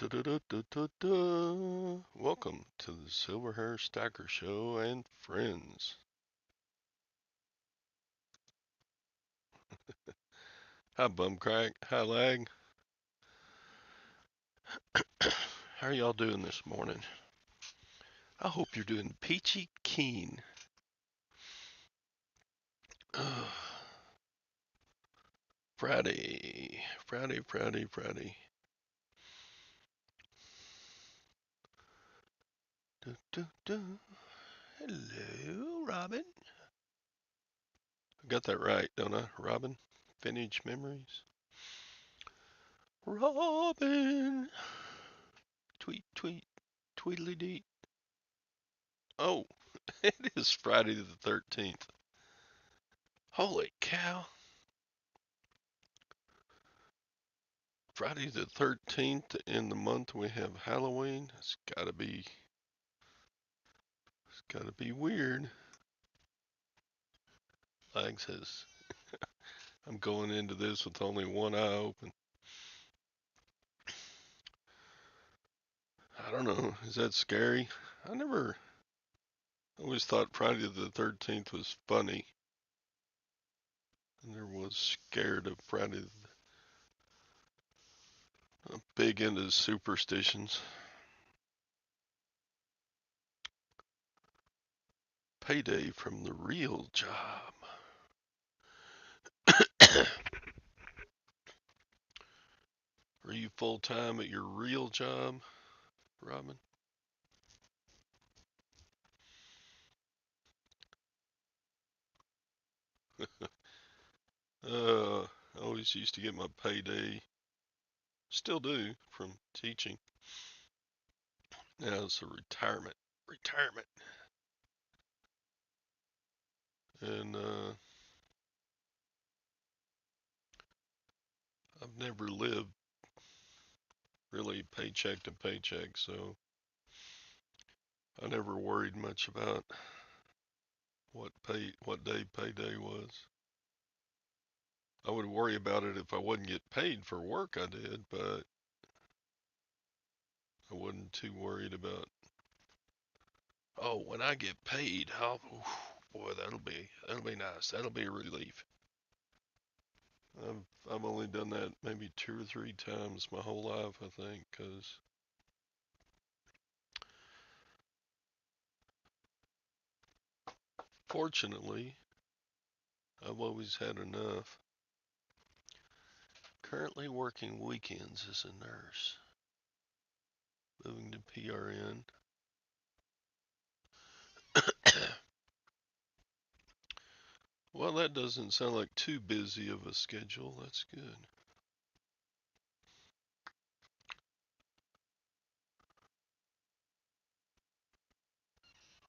Da-da-da-da-da-da. Welcome to the Silverhairstacker Show and friends. Hi, Bumcrack. Hi, Lag. How are y'all doing this morning? I hope you're doing peachy keen. Friday. Friday. Da-da-da. Hello, Robin. I got that right, don't I, Robin? Vintage Memories. Robin. Tweet. Tweedly dee. Oh, it is Friday the 13th. Holy cow. Friday the 13th in the month we have Halloween. It's gotta be weird. Lag says, I'm going into this with only one eye open. I don't know. Is that scary? I never always thought Friday the 13th was funny. I never was scared of Friday. I'm big into superstitions. Payday from the real job. Are you full time at your real job, Robin? I always used to get my payday, still do, from teaching. Now it's a retirement. And I've never lived really paycheck to paycheck, so I never worried much about what day payday was. I would worry about it if I wouldn't get paid for work I did, but I wasn't too worried about, oh, when I get paid, boy, that'll be nice. That'll be a relief. I've only done that maybe 2 or 3 times my whole life, I think, because fortunately, I've always had enough. Currently working weekends as a nurse, moving to PRN. Well, that doesn't sound like too busy of a schedule. That's good.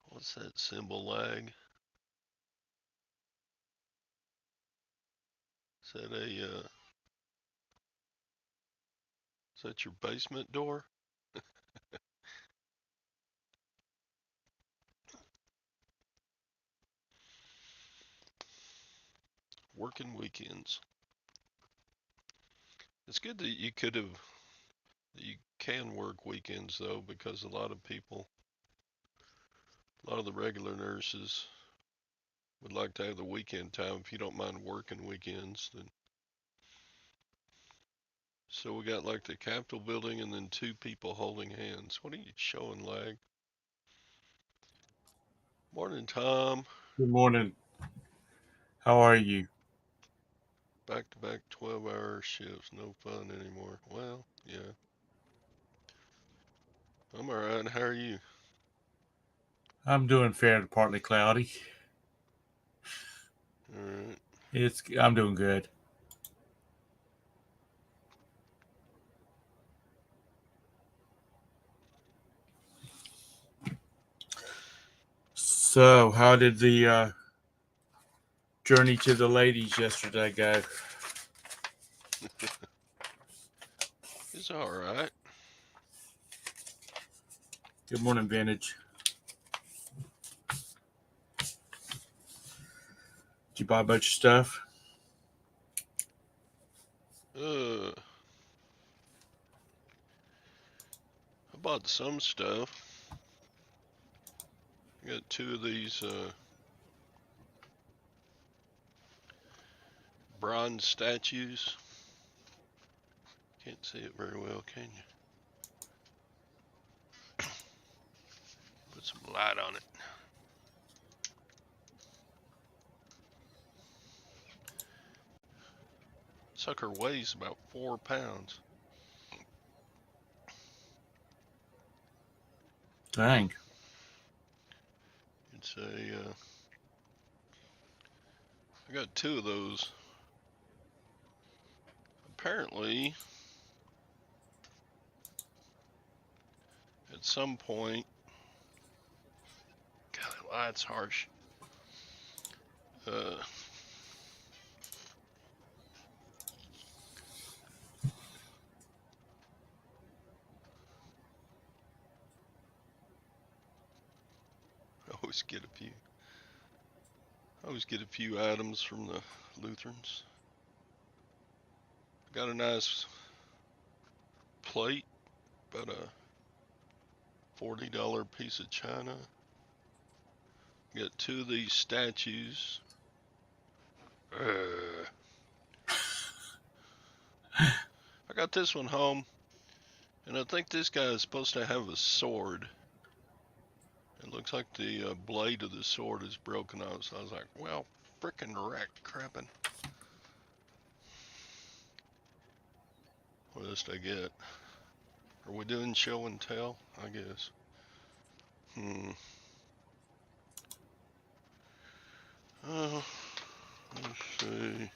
What's that symbol, Lag? Is that is that your basement door? Working weekends. It's good that you can work weekends though, because a lot of the regular nurses would like to have the weekend time. If you don't mind working weekends, then. So we got like the Capitol building and then two people holding hands. What are you showing, Lag? Morning, Tom. Good morning. How are you? Back to back 12-hour shifts. No fun anymore. Well, yeah. I'm all right. How are you? I'm doing fair and partly cloudy. All right. I'm doing good. So, how did the journey to the ladies yesterday go? It's all right. Good morning, Vintage. Did you buy a bunch of stuff? Uh, bought some stuff. I got 2 of these bronze statues. Can't see it very well, can you? Put some light on it. Sucker weighs about 4 pounds. Dang. It's a, I got 2 of those. Apparently, at some point, God, that light's harsh. I always get a few items from the Lutherans. Got a nice plate, about a $40 piece of china. Got 2 of these statues. I got this one home, and I think this guy is supposed to have a sword. It looks like the blade of the sword is broken off, so I was like, well, frickin' wrecked crappin'. What else did I get? Are we doing show and tell? I guess. Let's see.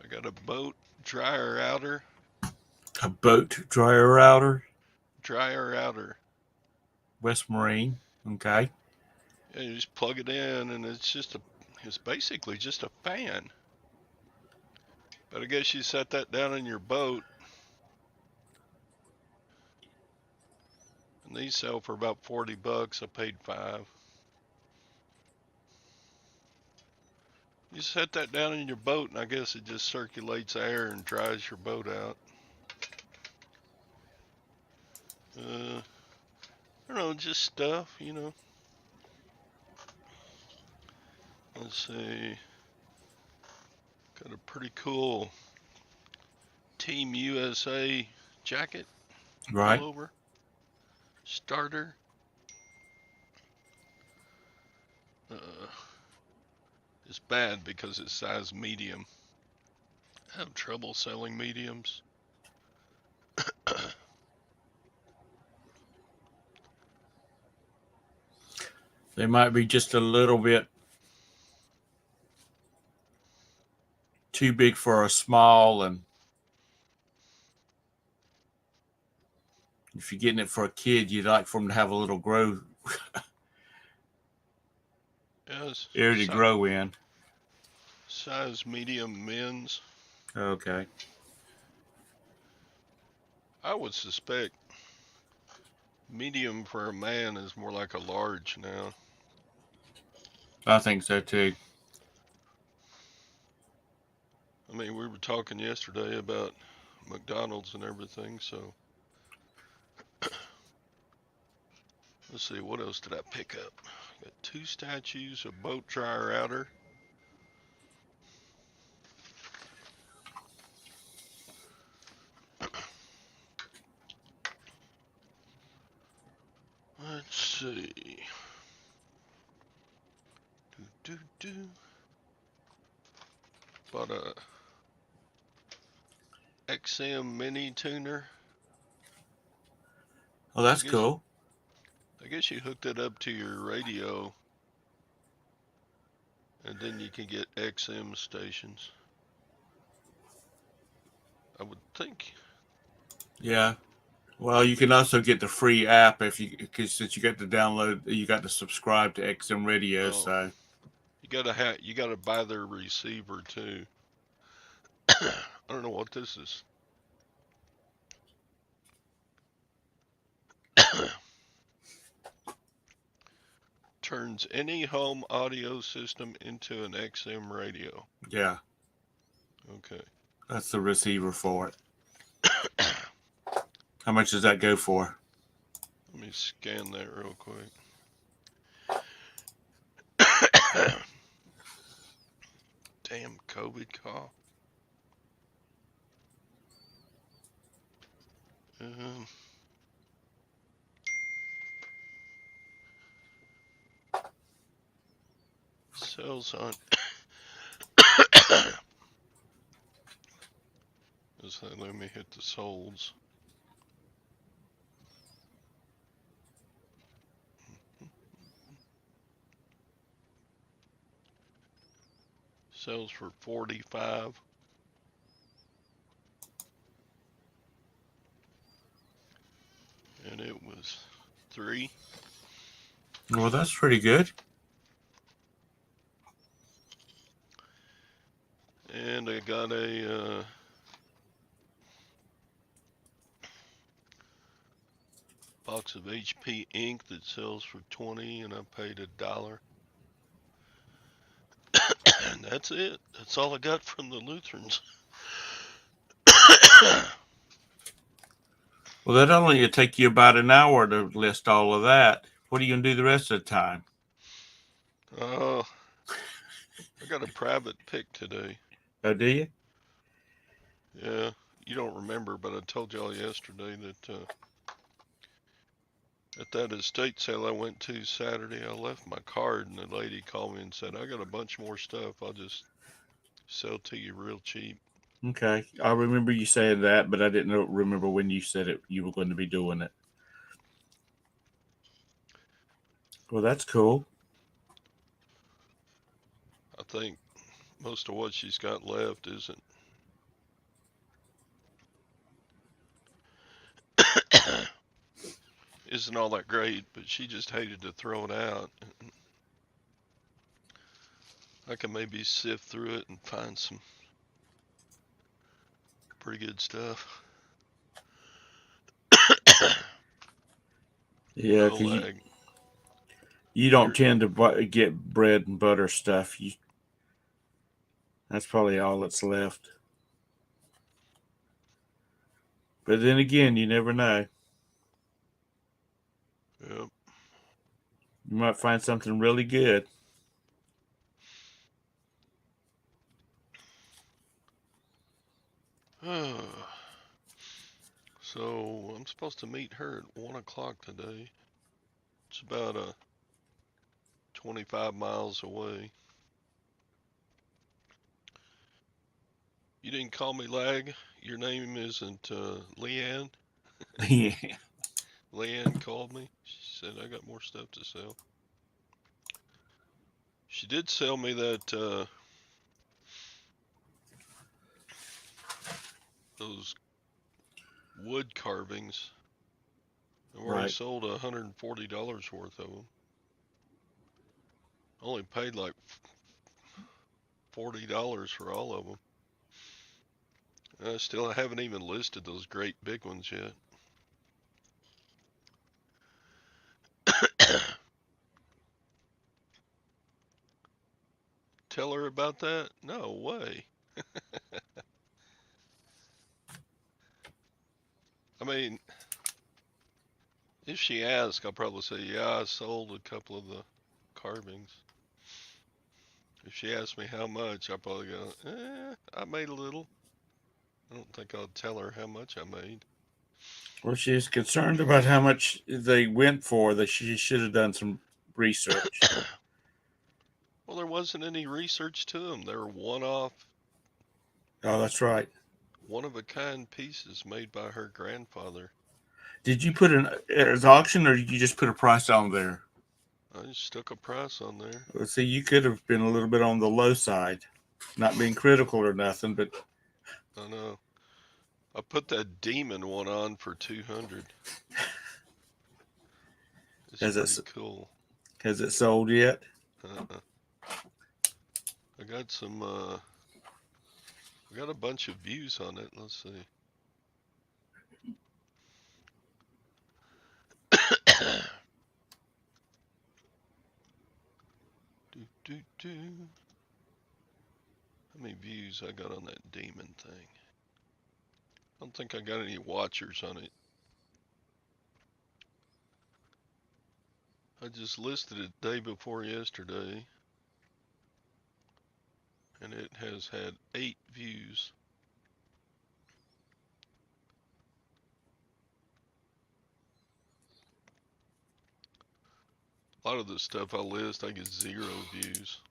I got a boat dryer outer. A boat dryer outer. Dryer outer. West Marine. Okay. Yeah, you just plug it in, and it's basically just a fan. But I guess you set that down in your boat, and these sell for about $40. I paid $5. You set that down in your boat, and I guess it just circulates air and dries your boat out. I don't know, just stuff, you know. Let's see. Got a pretty cool Team USA jacket. Right. Pullover. Starter. It's bad because it's size medium. I have trouble selling mediums. They might be just a little bit too big for a small, and if you're getting it for a kid, you'd like for them to have a little Yes. area to grow in. Size medium men's. Okay. I would suspect medium for a man is more like a large now. I think so too. I mean, we were talking yesterday about McDonald's and everything, so let's see, what else did I pick up? Got 2 statues, a boat dryer outer. Let's see. Bought a XM mini tuner. Oh, that's cool. I guess you hooked it up to your radio, and then you can get XM stations. I would think. Yeah. Well, you can also get the free app because since you got to download, you got to subscribe to XM Radio. Oh, so you gotta buy their receiver too. I don't know what this is. Turns any home audio system into an XM radio. Yeah, Okay. that's the receiver for it. How much does that go for? Let me scan that real quick. Damn COVID cough. Um, Sales on. Let me hit the solds. Sells for 45. And it was 3. Well, that's pretty good. And I got a box of HP ink that sells for 20, and I paid $1. And that's it. That's all I got from the Lutherans. Well, that only take you about an hour to list all of that. What are you going to do the rest of the time? I got a private pick today. Oh, do you? Yeah, you don't remember, but I told y'all yesterday that at that estate sale I went to Saturday, I left my card, and the lady called me and said, I got a bunch more stuff. I'll just sell to you real cheap. Okay. I remember you saying that, but I didn't remember when you said it. You were going to be doing it. Well, that's cool. I think most of what she's got left isn't all that great, but she just hated to throw it out. I can maybe sift through it and find some pretty good stuff. Yeah, No because lag. you don't tend to get bread and butter stuff. That's probably all that's left. But then again, you never know. Yep. You might find something really good. So I'm supposed to meet her at 1 o'clock today. It's about 25 miles away. You didn't call me lag. Your name isn't Leanne. Yeah. Leanne called me. She said I got more stuff to sell. She did sell me that those wood carvings. I've already Right. sold $140 worth of them. Only paid like $40 for all of them. I haven't even listed those great big ones yet. Tell her about that? No way. I mean, if she asks, I'll probably say, yeah, I sold a couple of the carvings. If she asks me how much, I'll probably go, I made a little. I don't think I'll tell her how much I made. Well, she's concerned about how much they went for. That she should have done some research. Well, there wasn't any research to them. They were one-off, Oh, that's right. one-of-a-kind pieces made by her grandfather. Did you put an auction, or did you just put a price on there? I just stuck a price on there. Well, see, you could have been a little bit on the low side, not being critical or nothing, but I know. I put that demon one on for 200. It's pretty cool. has it sold yet? I got some. I got a bunch of views on it. Let's see. How many views I got on that demon thing? I don't think I got any watchers on it. I just listed it day before yesterday, and it has had 8 views. A lot of the stuff I list, I get 0 views.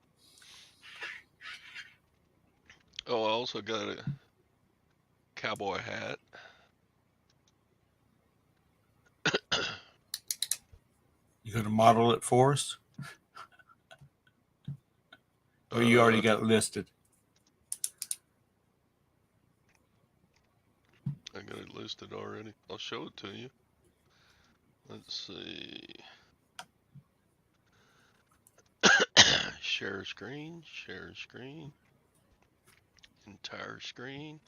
Oh, I also got a cowboy hat. You going to model it for us? Or you already got it listed? I got it listed already. I'll show it to you. Let's see. Share screen, entire screen.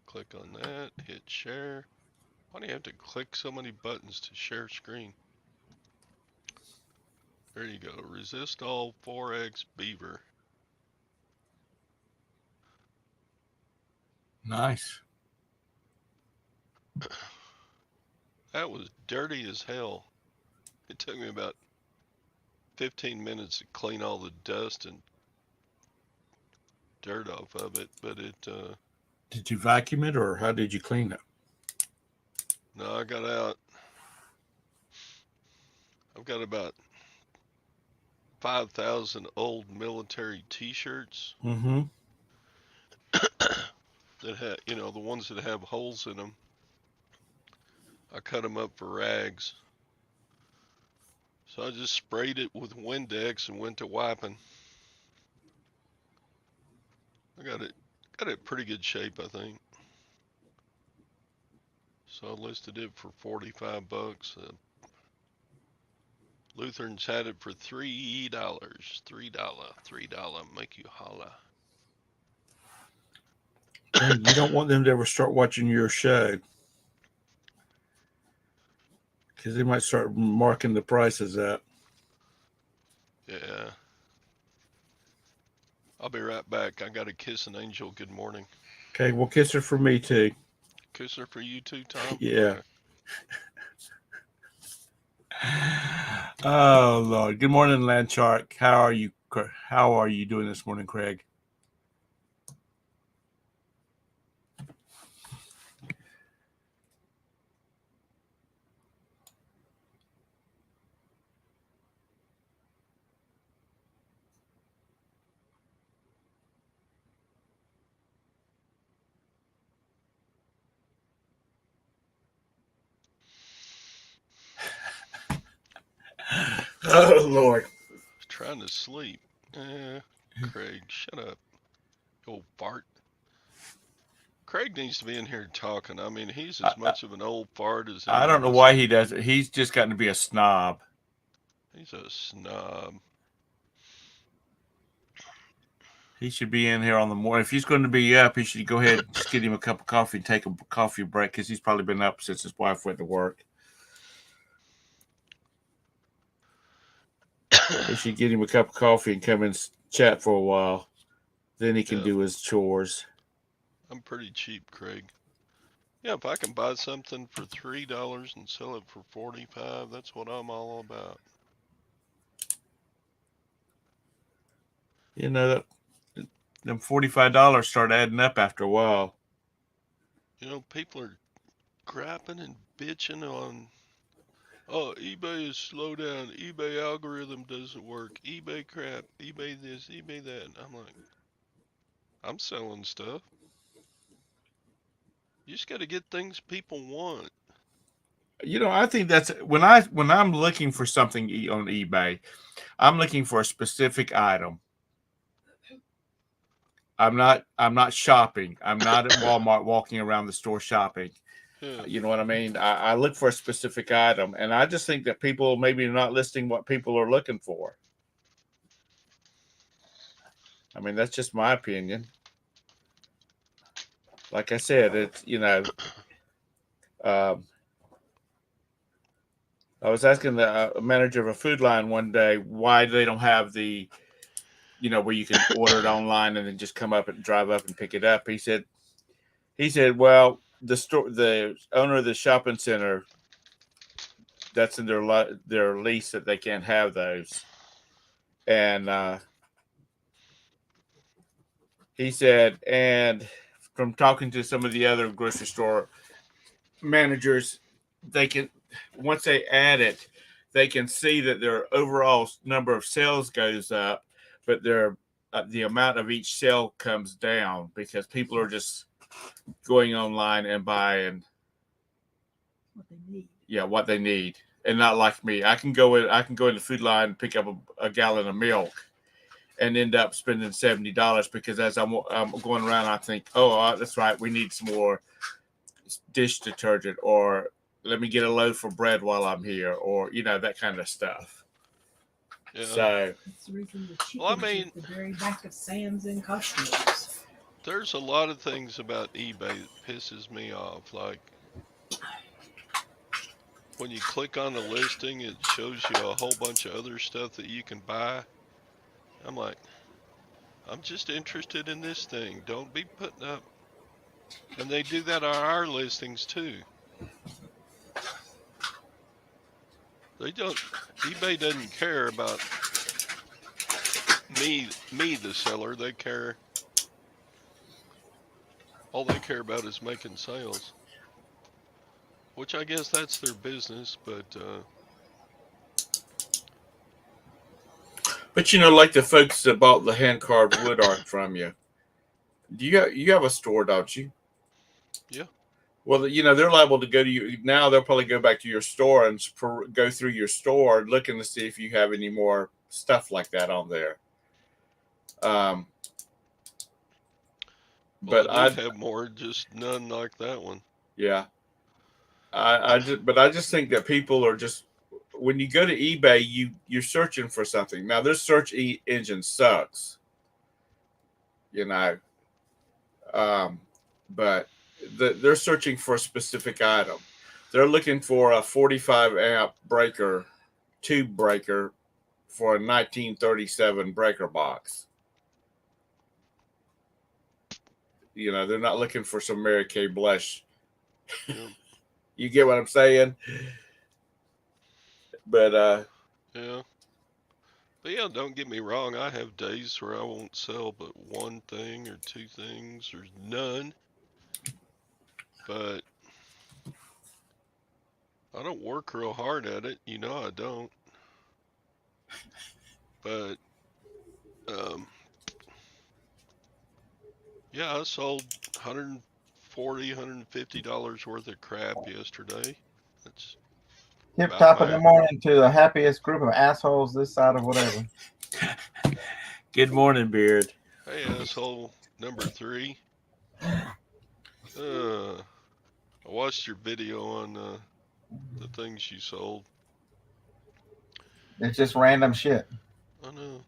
Click on that, hit share. Why do you have to click so many buttons to share screen? There you go. Resist all 4X beaver. Nice. That was dirty as hell. It took me about 15 minutes to clean all the dust and dirt off of it, but Did you vacuum it, or how did you clean it? no, I got out. I've got about 5,000 old military t-shirts Mm-hmm. that have, the ones that have holes in them. I cut them up for rags. So I just sprayed it with Windex and went to wiping. I got it in pretty good shape, I think. So I listed it for $45. Lutherans had it for $3. $3. Make you holla. Dang, you don't want them to ever start watching your show, because they might start marking the prices up. Yeah. I'll be right back. I got to kiss an angel good morning. Okay, well, kiss her for me too. Kiss her for you too, Tom? Yeah. Okay. Oh Lord. Good morning, Landshark. How are you? How are you doing this morning, Craig? Oh Lord. Trying to sleep. Craig, shut up. You old fart. Craig needs to be in here talking. I mean, he's as much of an old fart as any I don't of know us. why he does it. He's just gotten to be a snob. He's a snob. He should be in here on the morning. If he's going to be up, he should go ahead and just get him a cup of coffee and take a coffee break, because he's probably been up since his wife went to work. He should get him a cup of coffee and come and chat for a while. Then he can do his chores. I'm pretty cheap, Craig. Yeah, if I can buy something for $3 and sell it for $45, that's what I'm all about. You know, that them $45 start adding up after a while. People are crapping and bitching on, oh, eBay is slow down, eBay algorithm doesn't work, eBay crap, eBay this, eBay that. And I'm like, I'm selling stuff. You just got to get things people want. I think that's when I'm looking for something on eBay, I'm looking for a specific item. I'm not shopping. I'm not at Walmart walking around the store shopping. Yeah. You know what I mean? I look for a specific item, and I just think that people maybe are not listing what people are looking for. I mean, that's just my opinion. Like I said, it's I was asking the manager of a food line one day why they don't have the where you can order it online and then just come up and drive up and pick it up. He said, well, the owner of the shopping center, that's in their lease that they can't have those. And he said, and from talking to some of the other grocery store managers, they can, once they add it, they can see that their overall number of sales goes up, but the amount of each sale comes down because people are just going online and buying What they need. what they need, and not like me. I can go in the food line and pick up a gallon of milk and end up spending $70 because as I'm going around, I think, oh, that's right, we need some more dish detergent, or let me get a loaf of bread while I'm here, or that kind of stuff. Yeah. So That's the reason the chicken Well, I mean, is the very back of Sam's and Costco's. there's a lot of things about eBay that pisses me off. Like when you click on the listing, it shows you a whole bunch of other stuff that you can buy. I'm like, I'm just interested in this thing. Don't be putting up. And they do that on our listings too. They don't. eBay doesn't care about me, the seller. They care. All they care about is making sales. Which I guess that's their business, but like the folks that bought the hand carved wood art from you, you have a store, don't you? yeah. Well, they're liable to go to you now. They'll probably go back to your store and go through your store looking to see if you have any more stuff like that on there. Well, But I do have more, just none like that one. yeah, I just think that people are just, when you go to eBay, you're searching for something. Now their search engine sucks, but they're searching for a specific item. They're looking for a 45 amp tube breaker for a 1937 breaker box. They're not looking for some Mary Kay Blush. Yeah. You get what I'm saying? But Yeah. But yeah, don't get me wrong. I have days where I won't sell but one thing or two things or none. But I don't work real hard at it. I don't. But yeah, I sold $140, $150 worth of crap yesterday. That's Tip about top of the my. morning to the happiest group of assholes this side of whatever. good morning, Beard. Hey, asshole number 3. I watched your video on the things you sold. It's just random shit. I know.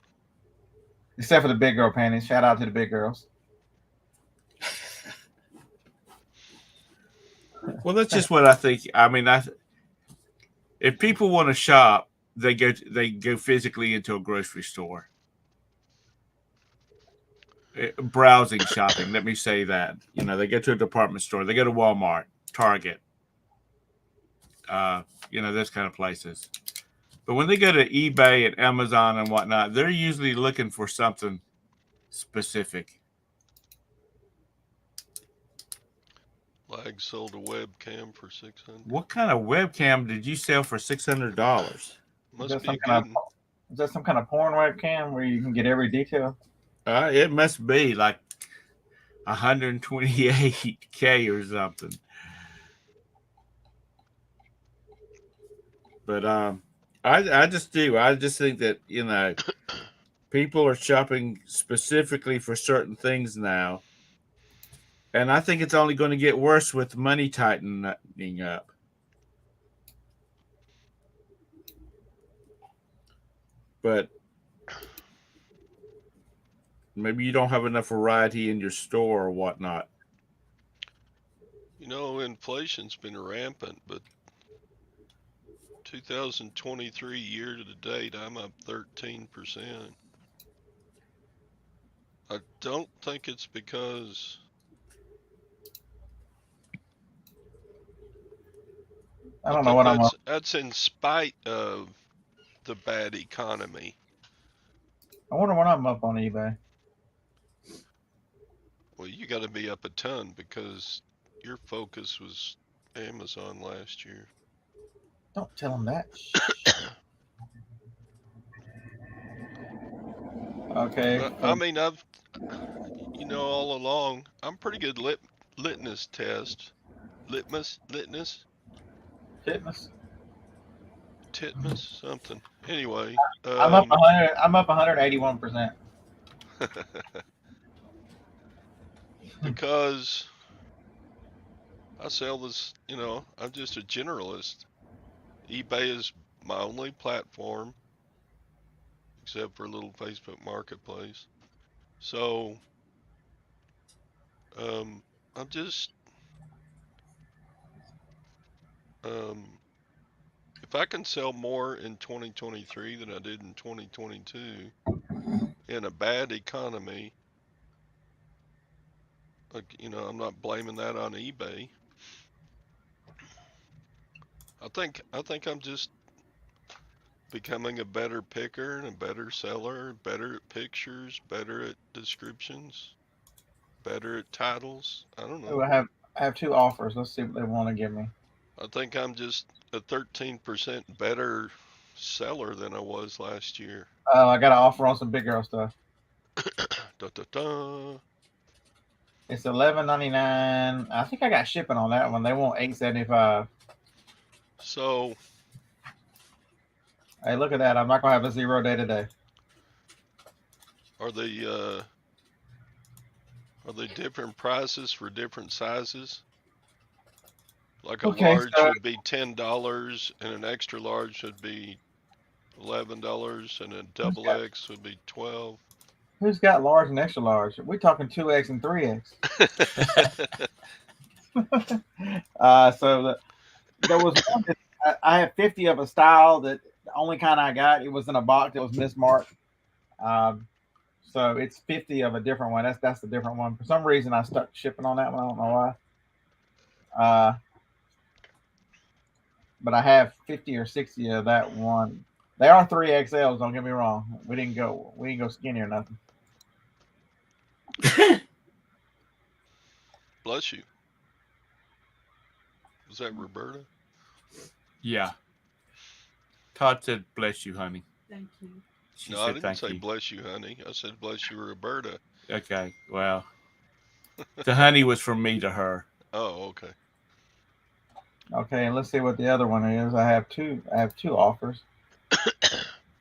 Except for the big girl panties. Shout out to the big girls. Well, that's just what I think. I mean, if people want to shop, they go physically into a grocery store. Browsing shopping. Let me say that. They go to a department store. They go to Walmart, Target. Those kind of places. But when they go to eBay and Amazon and whatnot, they're usually looking for something specific. Lag sold a webcam for $600. What kind of webcam did you sell for $600? Must be a good one. Is that some kind of porn webcam where you can get every detail? It must be like 128K or something. But I just do. I just think that people are shopping specifically for certain things now, and I think it's only going to get worse with money tightening up. But maybe you don't have enough variety in your store or whatnot. Inflation's been rampant, but 2023 year to date, I'm up 13%. I don't think it's because I I don't know think what I'm up. that's in spite of the bad economy. I wonder what I'm up on eBay. Well, you got to be up a ton because your focus was Amazon last year. Don't tell him that. Shh. Okay. I mean, I've all along I'm pretty good litmus test, litmus, Fitness. titmus, something. Anyway, I'm up 100. I'm up 181%. because I sell this, I'm just a generalist. eBay is my only platform, except for a little Facebook Marketplace. So, I'm just, um, if I can sell more in 2023 than I did in 2022 in a bad economy, like, I'm not blaming that on eBay. I think I'm just becoming a better picker and a better seller, better at pictures, better at descriptions, better at titles. I don't Oh, know. I have two offers. Let's see what they want to give me. I think I'm just a 13% better seller than I was last year. I got an offer on some big girl stuff. Da, da, da. It's $11.99. I think I got shipping on that one. They want $8.75. So, Hey, look at that. I'm not gonna have a 0 day today. are they different prices for different sizes? Like a Okay, large so would be $10 and an extra large would be $11 and a who's double got X would be 12. who's got large and extra large? We're talking 2X and 3X. So there was one that I had 50 of a style that the only kind I got. It was in a box. It was mismarked. Um, so it's 50 of a different one. That's the different one. For some reason, I stuck shipping on that one. I don't know why. But I have 50 or 60 of that one. They are 3XLs. Don't get me wrong. We didn't go skinny or nothing. Bless you. Was that Roberta? Yeah. Todd said, "Bless you, honey." Thank you. She No, I said, didn't "Thank say you." bless you, honey. I said bless you, Roberta. Okay. Well, the honey was from me to her. Oh, okay. Okay, and let's see what the other one is. I have two offers.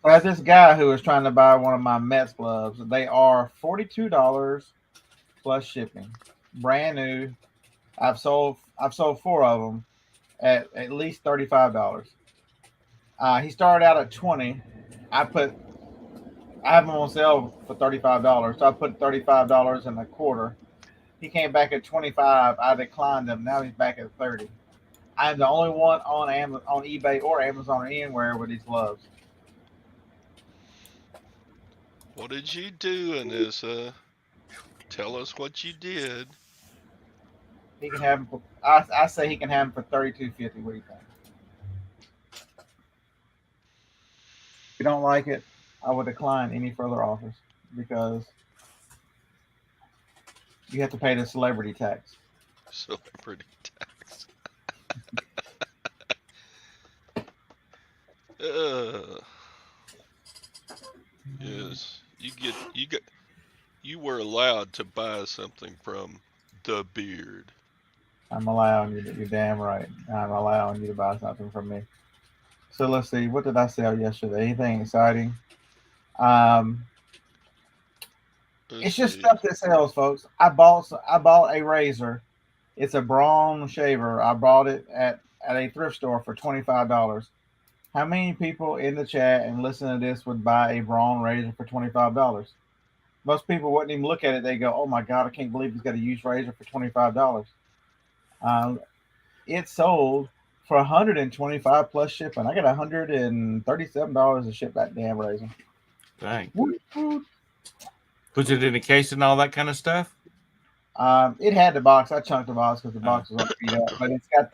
So I have this guy who is trying to buy one of my Mets gloves. They are $42 plus shipping. Brand new. I've sold four of them at least $35. He started out at 20. I have them on sale for $35. So I put $35 and a quarter. He came back at 25. I declined him. Now he's back at 30. I'm the only one on eBay or Amazon or anywhere with these gloves. What did you do, Anissa? Tell us what you did. He can have them for, I say he can have them for $32.50. What do you think? If you don't like it, I would decline any further offers because you have to pay the celebrity tax. Celebrity tax. Yes, you were allowed to buy something from the Beard. I'm allowing you. You're damn right. I'm allowing you to buy something from me. So let's see. What did I sell yesterday? Anything exciting? Um, Let's it's just see. stuff that sells, folks. I bought a razor. It's a Braun shaver. I bought it at a thrift store for $25. How many people in the chat and listen to this would buy a Braun razor for $25? Most people wouldn't even look at it. They go, "Oh my God, I can't believe he's got a used razor for $25." It sold for 125 plus shipping. I got $137 to ship that damn razor. Dang. Woo, woo. Was it in a case and all that kind of stuff? It had the box. I chunked the box because the box was all beat up. But it's got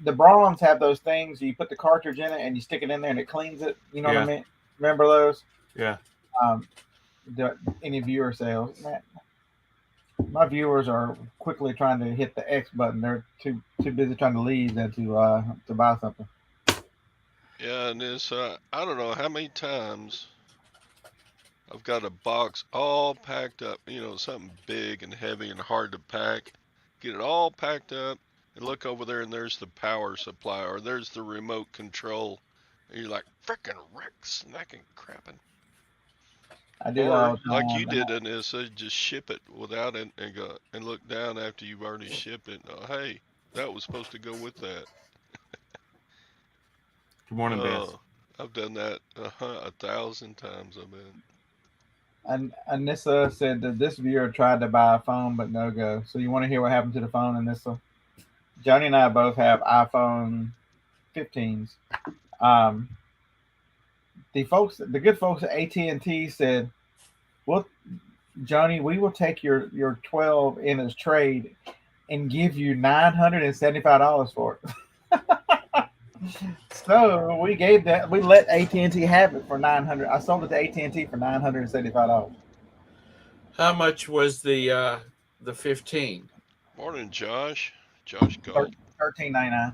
the bronze have those things. You put the cartridge in it and you stick it in there and it cleans it. You know what I mean? Remember those? Yeah. Any viewer sales? Man, my viewers are quickly trying to hit the X button. They're too busy trying to leave than to buy something. Yeah, and it's I don't know how many times I've got a box all packed up, something big and heavy and hard to pack. Get it all packed up and look over there and there's the power supply or there's the remote control. And you're like, frickin' wreck, snacking, crapping. I do that Or all the like you time. did in this, just ship it without it and go and look down after you've already shipped it. Hey, that was supposed to go with that. Good morning, Beth. I've done that 1,000 times. I bet. And Anissa said that this viewer tried to buy a phone but no go. So you want to hear what happened to the phone, Anissa? Johnny and I both have iPhone 15s. The good folks at AT&T said, "Well, Johnny, we will take your 12 in as trade and give you $975 for it." So we let AT&T have it for $900. I sold it to AT&T for $975. How much was the 15? Morning, Josh. Josh Gold. $13.99.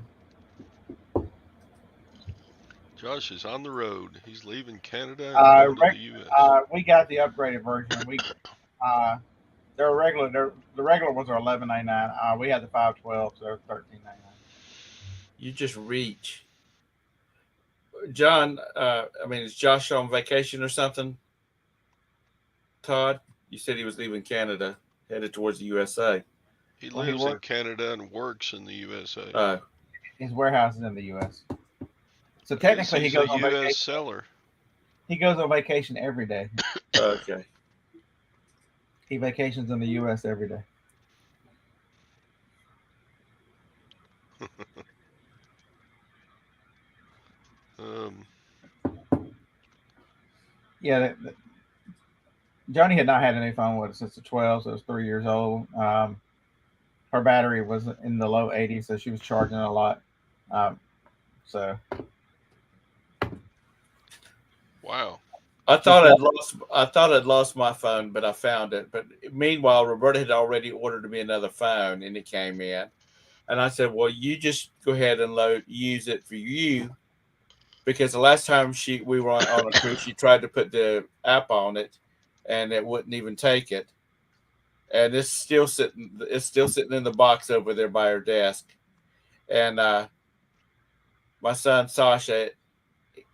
Josh is on the road. He's leaving Canada and going to the U.S. We got the upgraded version. They're regular. The regular ones are $11.99. We had the 512, so they're $13.99. You just reach. John, is Josh on vacation or something? Todd, you said he was leaving Canada, headed towards the USA. He lives in Canada and works in the USA. His warehouse is in the U.S. So technically, he goes on U.S. vacation. seller. He goes on vacation every day. Okay. He vacations in the U.S. every day. Yeah, Johnny had not had any phone with us since the 12, so it was 3 years old. Her battery was in the low 80s, so she was charging a lot. So. Wow. I thought I'd lost my phone, but I found it. But meanwhile, Roberta had already ordered me another phone, and it came in. And I said, "Well, you just go ahead and use it for you." Because the last time we were on a cruise, she tried to put the app on it, and it wouldn't even take it. And it's still sitting in the box over there by her desk. And my son Sasha,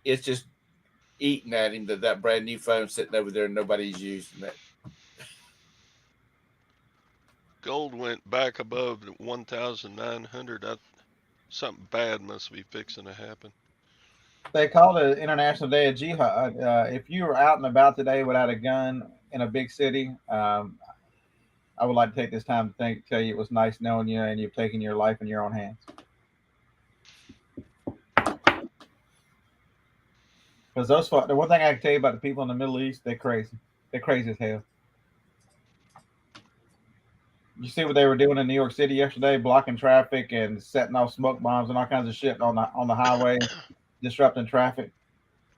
it's just eating at him that brand new phone sitting over there and nobody's using it. Gold went back above 1,900. Something bad must be fixing to happen. They called it International Day of Jihad. If you were out and about today without a gun in a big city, I would like to take this time to tell you it was nice knowing you and you've taken your life in your own hands. Because the one thing I can tell you about the people in the Middle East, they're crazy. They're crazy as hell. You see what they were doing in New York City yesterday, blocking traffic and setting off smoke bombs and all kinds of shit on the highway, disrupting traffic.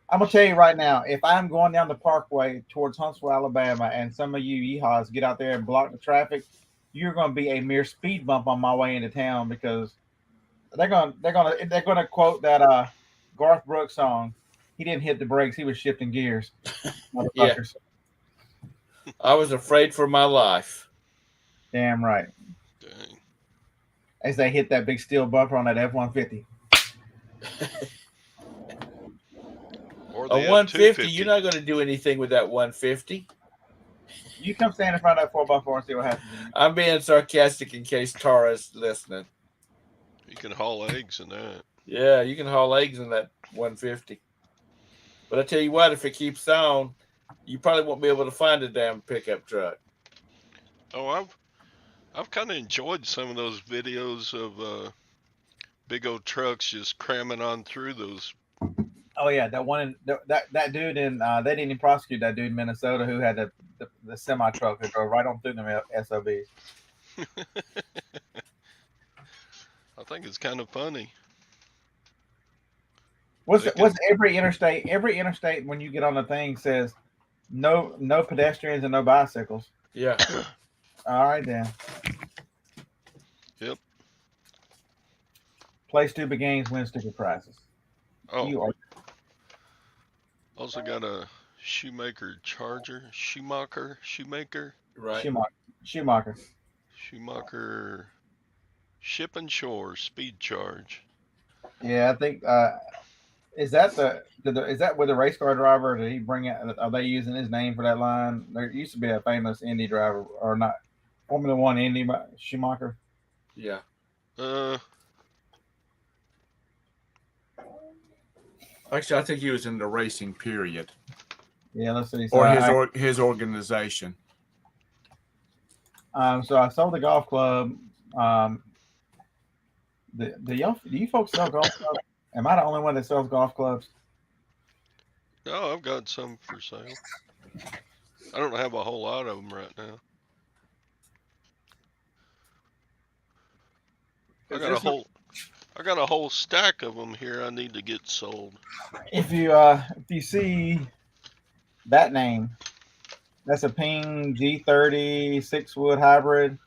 I'm gonna tell you right now, if I'm going down the Parkway towards Huntsville, Alabama, and some of you yeehaws get out there and block the traffic, you're gonna be a mere speed bump on my way into town because they're gonna quote that Garth Brooks song. He didn't hit the brakes; he was shifting gears. Motherfuckers. Yeah. I was afraid for my life. Damn right. Dang. As they hit that big steel bumper on that F-150. Or a 150, you're not going to do anything with that 150. You come stand in front of that 4x4 and see what happens. I'm being sarcastic in case Tara's listening. You can haul eggs in that. Yeah, you can haul eggs in that 150. But I tell you what, if it keeps on, you probably won't be able to find a damn pickup truck. Oh, I've kind of enjoyed some of those videos of big old trucks just cramming on through those. Oh yeah, that one that dude in they didn't even prosecute that dude in Minnesota who had the semi truck that drove right on through them SOBs. I think it's kind of funny. What's They can, every interstate? Every interstate when you get on the thing says no pedestrians and no bicycles. Yeah. All right then. yep. Play stupid games, win stupid prizes. Oh, You are also got a Schumacher, Right. Schumacher. Ship and Shore Speed Charge. Yeah, I think is that is that with the race car driver? Did he bring it? Are they using his name for that line? There used to be a famous Indy driver, or not Formula One Indy Schumacher. Yeah. Actually, I think he was in the racing period, Yeah, let's see. or his organization. So I sold the golf club. Do you folks sell golf clubs? Am I the only one that sells golf clubs? Oh, I've got some for sale. I don't have a whole lot of them right now. I got a whole stack of them here. I need to get sold. If you see that name, that's a Ping G30 6-wood hybrid.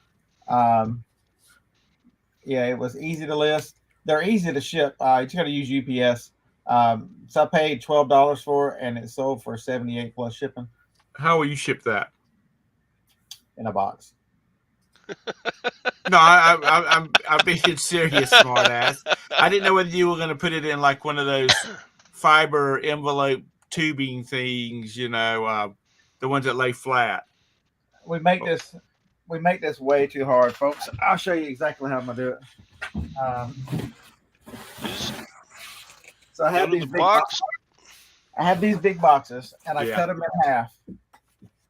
Yeah, it was easy to list. They're easy to ship. You just got to use UPS. So I paid $12 for it, and it sold for $78 plus shipping How will you ship that? in a box. No, I'm being serious, smartass. I didn't know whether you were going to put it in like one of those fiber envelope tubing things, the ones that lay flat. We make this way too hard, folks. I'll show you exactly how I'm gonna do it. So I have these big boxes. I have these big boxes, and I cut them in half.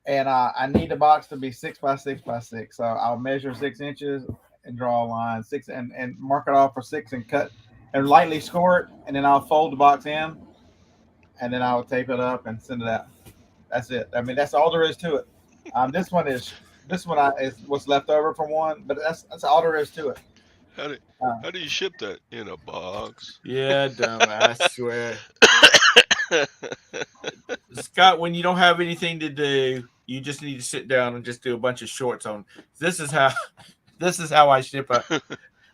And I need the box to be 6 by 6 by 6. So I'll measure 6 inches and draw a line 6 and mark it off for 6 and cut and lightly score it. And then I'll fold the box in, and then I'll tape it up and send it out. That's it. I mean, that's all there is to it. This one is what's left over from one, but that's all there is to it. How do you ship that in a box? Yeah, dumb. I swear. Scott, when you don't have anything to do, you just need to sit down and just do a bunch of shorts on. This is how I ship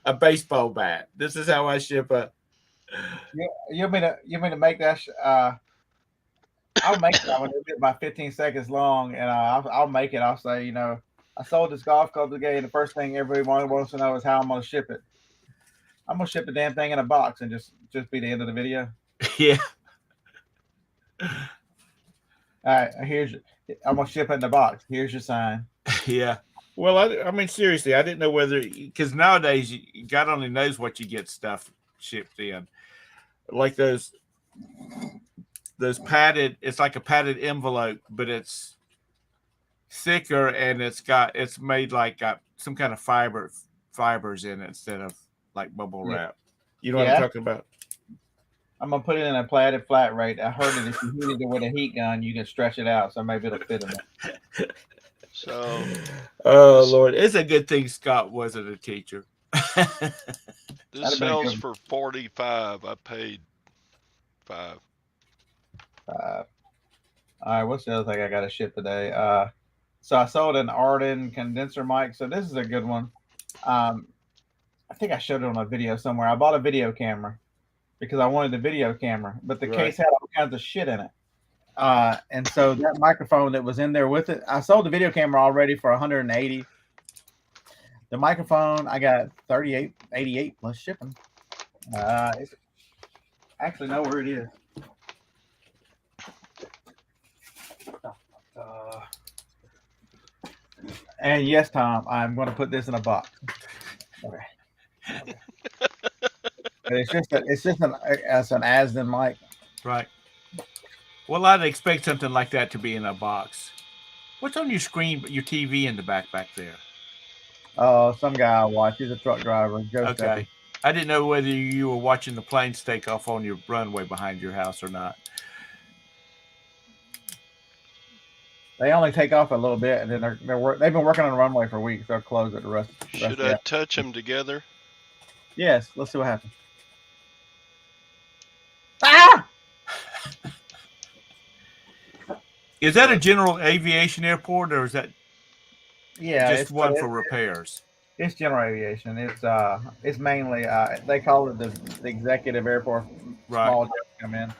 a baseball bat. This is how I ship a. You mean to make that? I'll make that one. It'll be about 15 seconds long, and I'll make it. I'll say, I sold this golf club today, and the first thing everyone wants to know is how I'm going to ship it. I'm going to ship the damn thing in a box and just be the end of the video. Yeah. All right, I'm going to ship it in the box. Here's your sign. Yeah. Well, I mean, seriously, I didn't know whether, because nowadays, God only knows what you get stuff shipped in. Like those padded, it's like a padded envelope, but it's thicker and it's made like got some kind of fibers in it instead of like bubble wrap. You know what I'm talking about? I'm gonna put it in a platted flat rate. I heard that if you heated it with a heat gun, you can stretch it out, so maybe it'll fit in there. So, oh Lord, it's a good thing Scott wasn't a teacher. This sells for $45. I paid $5. All right, what's the other thing I got to ship today? So I sold an Arden condenser mic. So this is a good one. I think I showed it on a video somewhere. I bought a video camera because I wanted the video camera, but the case had all kinds of shit in it. And so that microphone that was in there with it, I sold the video camera already for $180. The microphone I got $38.88 plus shipping. It's actually know where it is. And yes, Tom, I'm going to put this in a box. Okay. But it's just an Asden mic. Right. Well, I'd expect something like that to be in a box. What's on your screen, your TV in the back there? Oh, some guy I watch. He's a truck driver. Okay. I didn't know whether you were watching the planes take off on your runway behind your house or not. They only take off a little bit, and then they've been working on the runway for weeks. They'll close it the rest. Should Of I the touch them together? Yes. Let's see what happens. Ah! Is that a general aviation airport, or is that Yeah, just one for repairs? It's general aviation. It's mainly they call it the executive airport. Right. Small jets come in.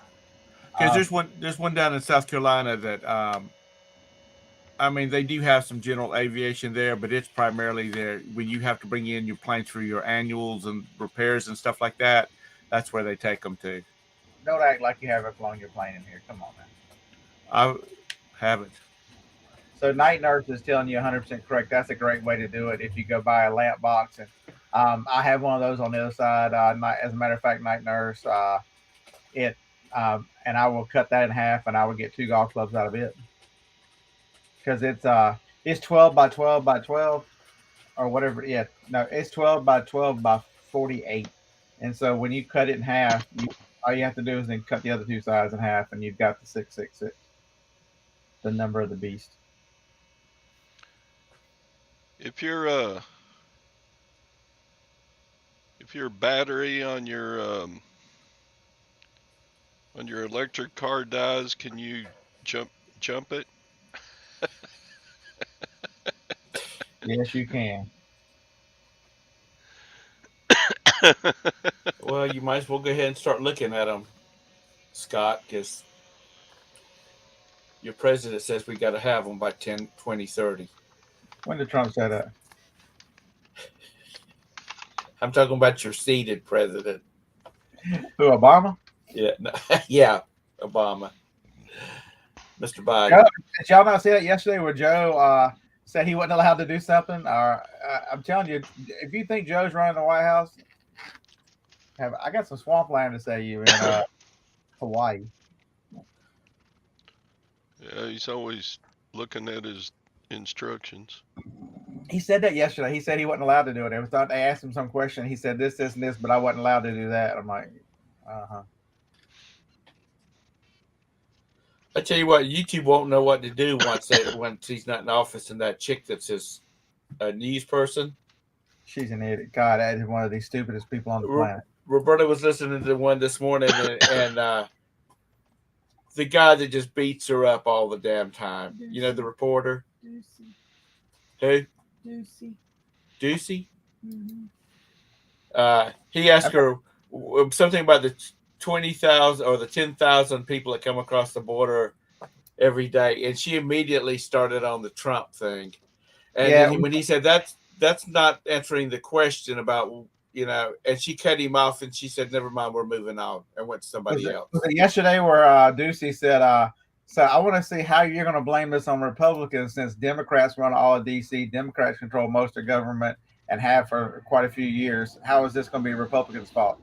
Because there's one down in South Carolina that I mean, they do have some general aviation there, but it's primarily there when you have to bring in your planes for your annuals and repairs and stuff like that. That's where they take them to. Don't act like you haven't flown your plane in here. Come on, man. I haven't. So Night Nurse is telling you 100% correct. That's a great way to do it. If you go buy a lamp box, and I have one of those on the other side. As a matter of fact, Night Nurse, and I will cut that in half, and I will get 2 golf clubs out of it because it's 12 by 12 by 12 or whatever. Yeah, no, it's 12 by 12 by 48, and so when you cut it in half, all you have to do is then cut the other 2 sides in half, and you've got the 666, the number of the beast. If your battery on your electric car dies, can you jump it? Yes, you can. Well, you might as well go ahead and start looking at them, Scott, because your president says we got to have them by 10, 20, 30. When did Trump say that? I'm talking about your seated president. Who, Obama? Yeah, no, yeah, Obama. Mr. Biden. Joe, did y'all not see that yesterday where Joe said he wasn't allowed to do something? Or I'm telling you, if you think Joe's running the White House, I got some swampland to say you in Hawaii. Yeah, he's always looking at his instructions. He said that yesterday. He said he wasn't allowed to do it. They asked him some question. He said this, and this, but I wasn't allowed to do that. I'm like, uh-huh. I tell you what, YouTube won't know what to do once he's not in office, and that chick that's his news person. She's an idiot. God, that is one of the stupidest people on the planet. Roberta was listening to one this morning, and the guy that just beats her up all the damn time. You know, the reporter. Ducey. Who? Ducey. Ducey? Mm-hmm. He asked her something about the 20,000 or the 10,000 people that come across the border every day, and she immediately started on the Trump thing. And when he said that's not answering the question about, you know, and she cut him off, and she said, "Never mind, we're moving on," and went to somebody else. Was it yesterday where Ducey said, so I want to see how you're going to blame this on Republicans since Democrats run all of D.C., Democrats control most of government and have for quite a few years. How is this going to be Republicans' fault?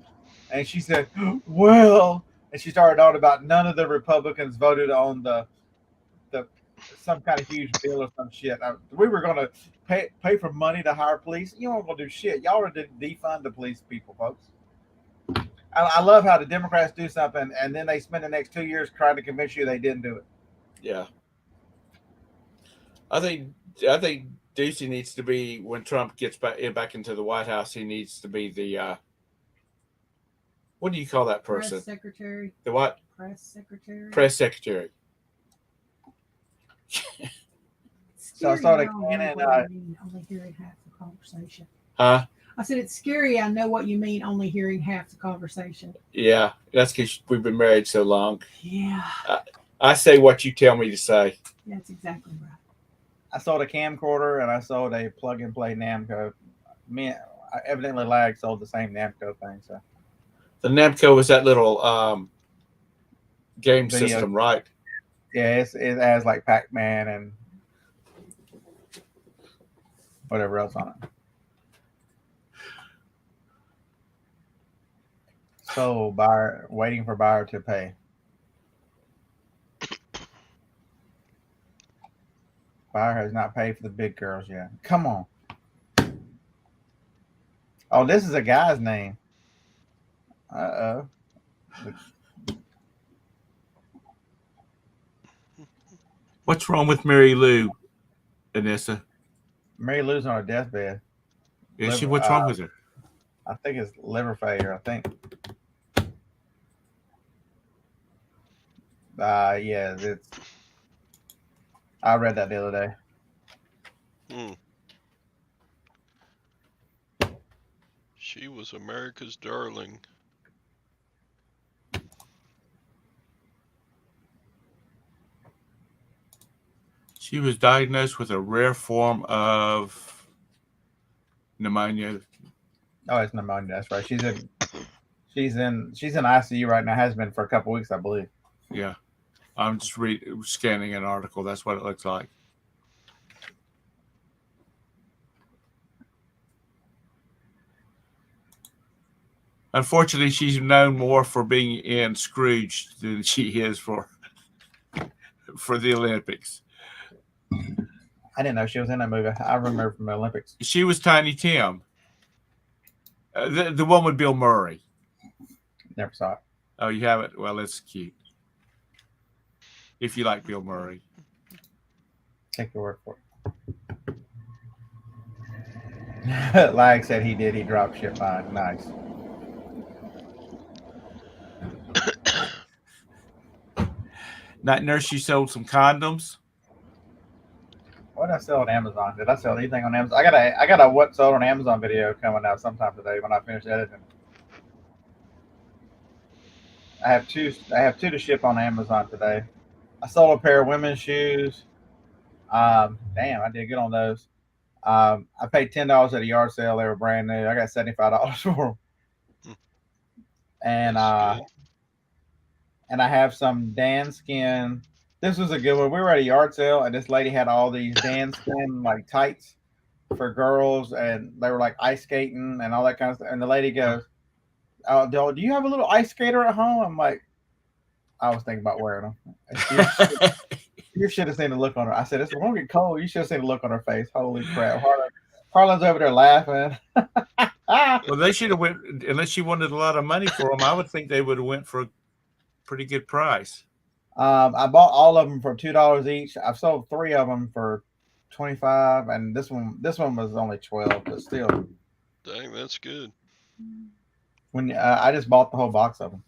And she said, well, and she started on about none of the Republicans voted on the some kind of huge bill or some shit. We were going to pay for money to hire police. You aren't going to do shit. Y'all are to defund the police people, folks. I love how the Democrats do something and then they spend the next 2 years trying to convince you they didn't do it. Yeah. I think Ducey needs to be, when Trump gets back into the White House, he needs to be the what do you call that person? Press secretary. The what? Press secretary. Press secretary. So I started only hearing half the conversation. Huh? I said it's scary. I know what you mean. Only hearing half the conversation. Yeah, that's because we've been married so long. Yeah. I say what you tell me to say. That's exactly right. I sold a camcorder and I sold a plug-and-play Namco. Evidently Lag sold the same Namco thing. So the Namco is that little game system, right? Yeah, it has like Pac-Man and whatever else on it. So buyer waiting for buyer to pay. Buyer has not paid for the big girls yet. Come on. Oh, this is a guy's name. What's wrong with Mary Lou, Anissa? Mary Lou's on her deathbed. Is she? Liver, What's wrong with her? I think it's liver failure. I think. Yeah, it's. I read that the other day. She was America's darling. She was diagnosed with a rare form of pneumonia. Oh, it's pneumonia. That's right. She's in ICU right now. Has been for a couple weeks, I believe. Yeah, I'm just scanning an article. That's what it looks like. Unfortunately, she's known more for being in Scrooge than she is for the Olympics. I didn't know she was in that movie. I remember from the Olympics. She was Tiny Tim. The one with Bill Murray. Never saw it. Oh, you haven't? Well, it's cute. If you like Bill Murray. Take your word for it. Lag said he did. He dropped shit by. Nice. Night Nurse, you sold some condoms. What did I sell on Amazon? Did I sell anything on Amazon? I got a what sold on Amazon video coming out sometime today when I finish editing. I have two to ship on Amazon today. I sold a pair of women's shoes. Damn, I did good on those. I paid $10 at a yard sale. They were brand new. I got $75 for them. And and I have some Dan Skin. This was a good one. We were at a yard sale, and this lady had all these Dan Skin like tights for girls, and they were like ice skating and all that kind of stuff. And the lady goes, "Oh, do you have a little ice skater at home?" I'm like, I was thinking about wearing them. You should have seen the look on her. I said, "It's going to get cold." You should have seen the look on her face. Holy crap! Harlan's over there laughing. Well, they should have went, unless she wanted a lot of money for them. I would think they would have went for a pretty good price. I bought all of them for $2 each. I've sold 3 of them for $25, and this one was only $12, but still. Dang, that's good. When I just bought the whole box of them.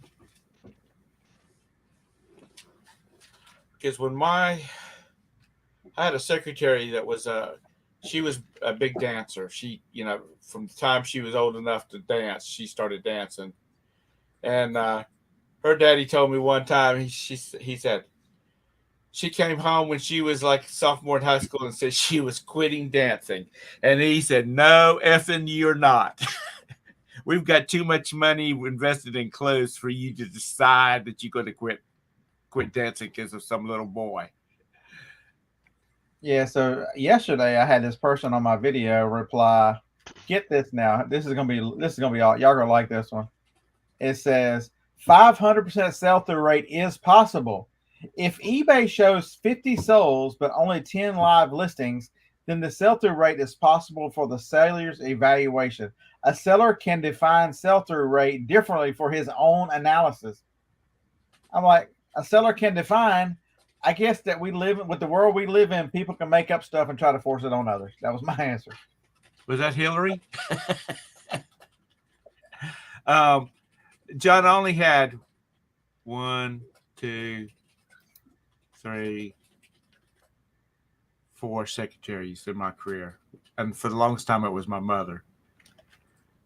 Because when I had a secretary that was she was a big dancer. She, from the time she was old enough to dance, she started dancing. And her daddy told me one time, he said, she came home when she was like a sophomore in high school and said she was quitting dancing. And he said, "No, effing you're not. We've got too much money invested in clothes for you to decide that you're going to quit dancing because of some little boy." Yeah, so yesterday I had this person on my video reply, get this now. This is gonna be all y'all gonna like this one. It says 500% sell-through rate is possible. If eBay shows 50 solds but only 10 live listings, then the sell-through rate is possible for the seller's evaluation. A seller can define sell-through rate differently for his own analysis. I'm like, a seller can define. I guess that we live with the world we live in. People can make up stuff and try to force it on others. That was my answer. Was that Hillary? John only had 1, 2, 3, 4 secretaries in my career, and for the longest time it was my mother.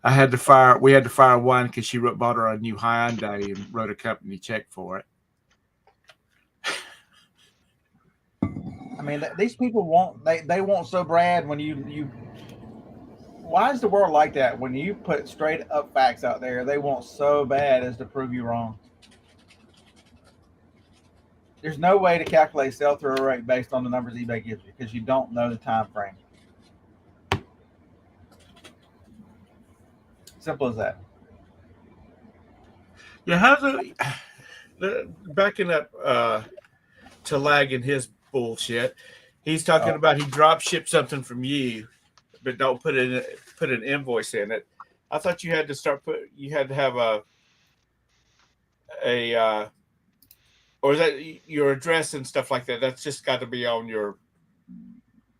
We had to fire one because she bought her a new Hyundai and wrote a company check for it. I mean, these people they want so bad when you. Why is the world like that? When you put straight up facts out there, they want so bad as to prove you wrong. There's no way to calculate sell-through rate based on the numbers eBay gives you because you don't know the time frame. Simple as that. Yeah, how's backing up to Lag in his bullshit? He's talking about he drop shipped something from you, but don't put an invoice in it. I thought you had to have or is that your address and stuff like that? That's just got to be on your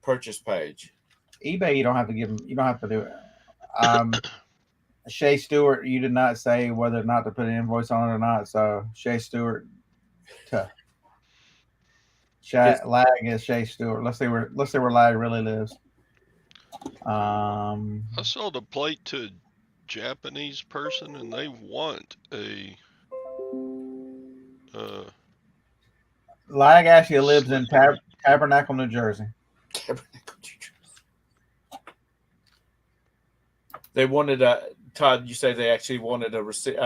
purchase page. eBay, you don't have to give them. You don't have to do it. Shay Stewart, you did not say whether or not to put an invoice on it or not. So Shay Stewart, Lag is Shay Stewart. Let's see where Lag really lives. I sold a plate to a Japanese person, and they want a Lag actually lives in Tabernacle, New Jersey. They wanted a Todd. You say they actually wanted a receipt,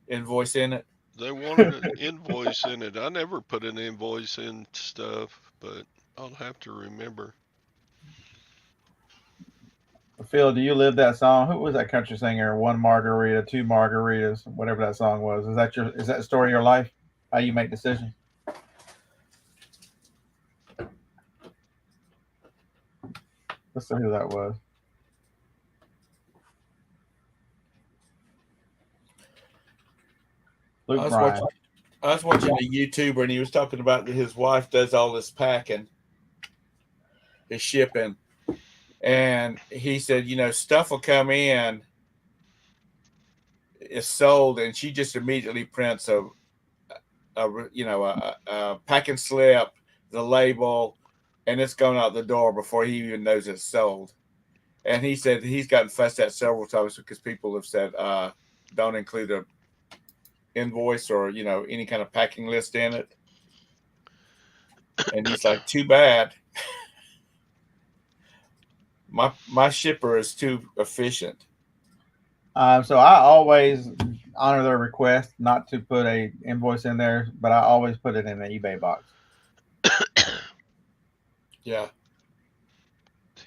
invoice in it. They wanted an invoice in it. I never put an invoice in stuff, but I'll have to remember. Phil, do you live that song? Who was that country singer? One margarita, two margaritas, whatever that song was. Is that the story of your life? How you make decisions? Let's see who that was. Luke Bryan. I was watching a YouTuber, and he was talking about that his wife does all this packing, his shipping, and he said, stuff will come in, it's sold, and she just immediately prints a packing slip, the label, and it's going out the door before he even knows it's sold. And he said he's gotten fussed at several times because people have said, don't include a invoice or any kind of packing list in it, and he's like, too bad. My shipper is too efficient. So I always honor their request not to put a invoice in there, but I always put it in an eBay box. Yeah.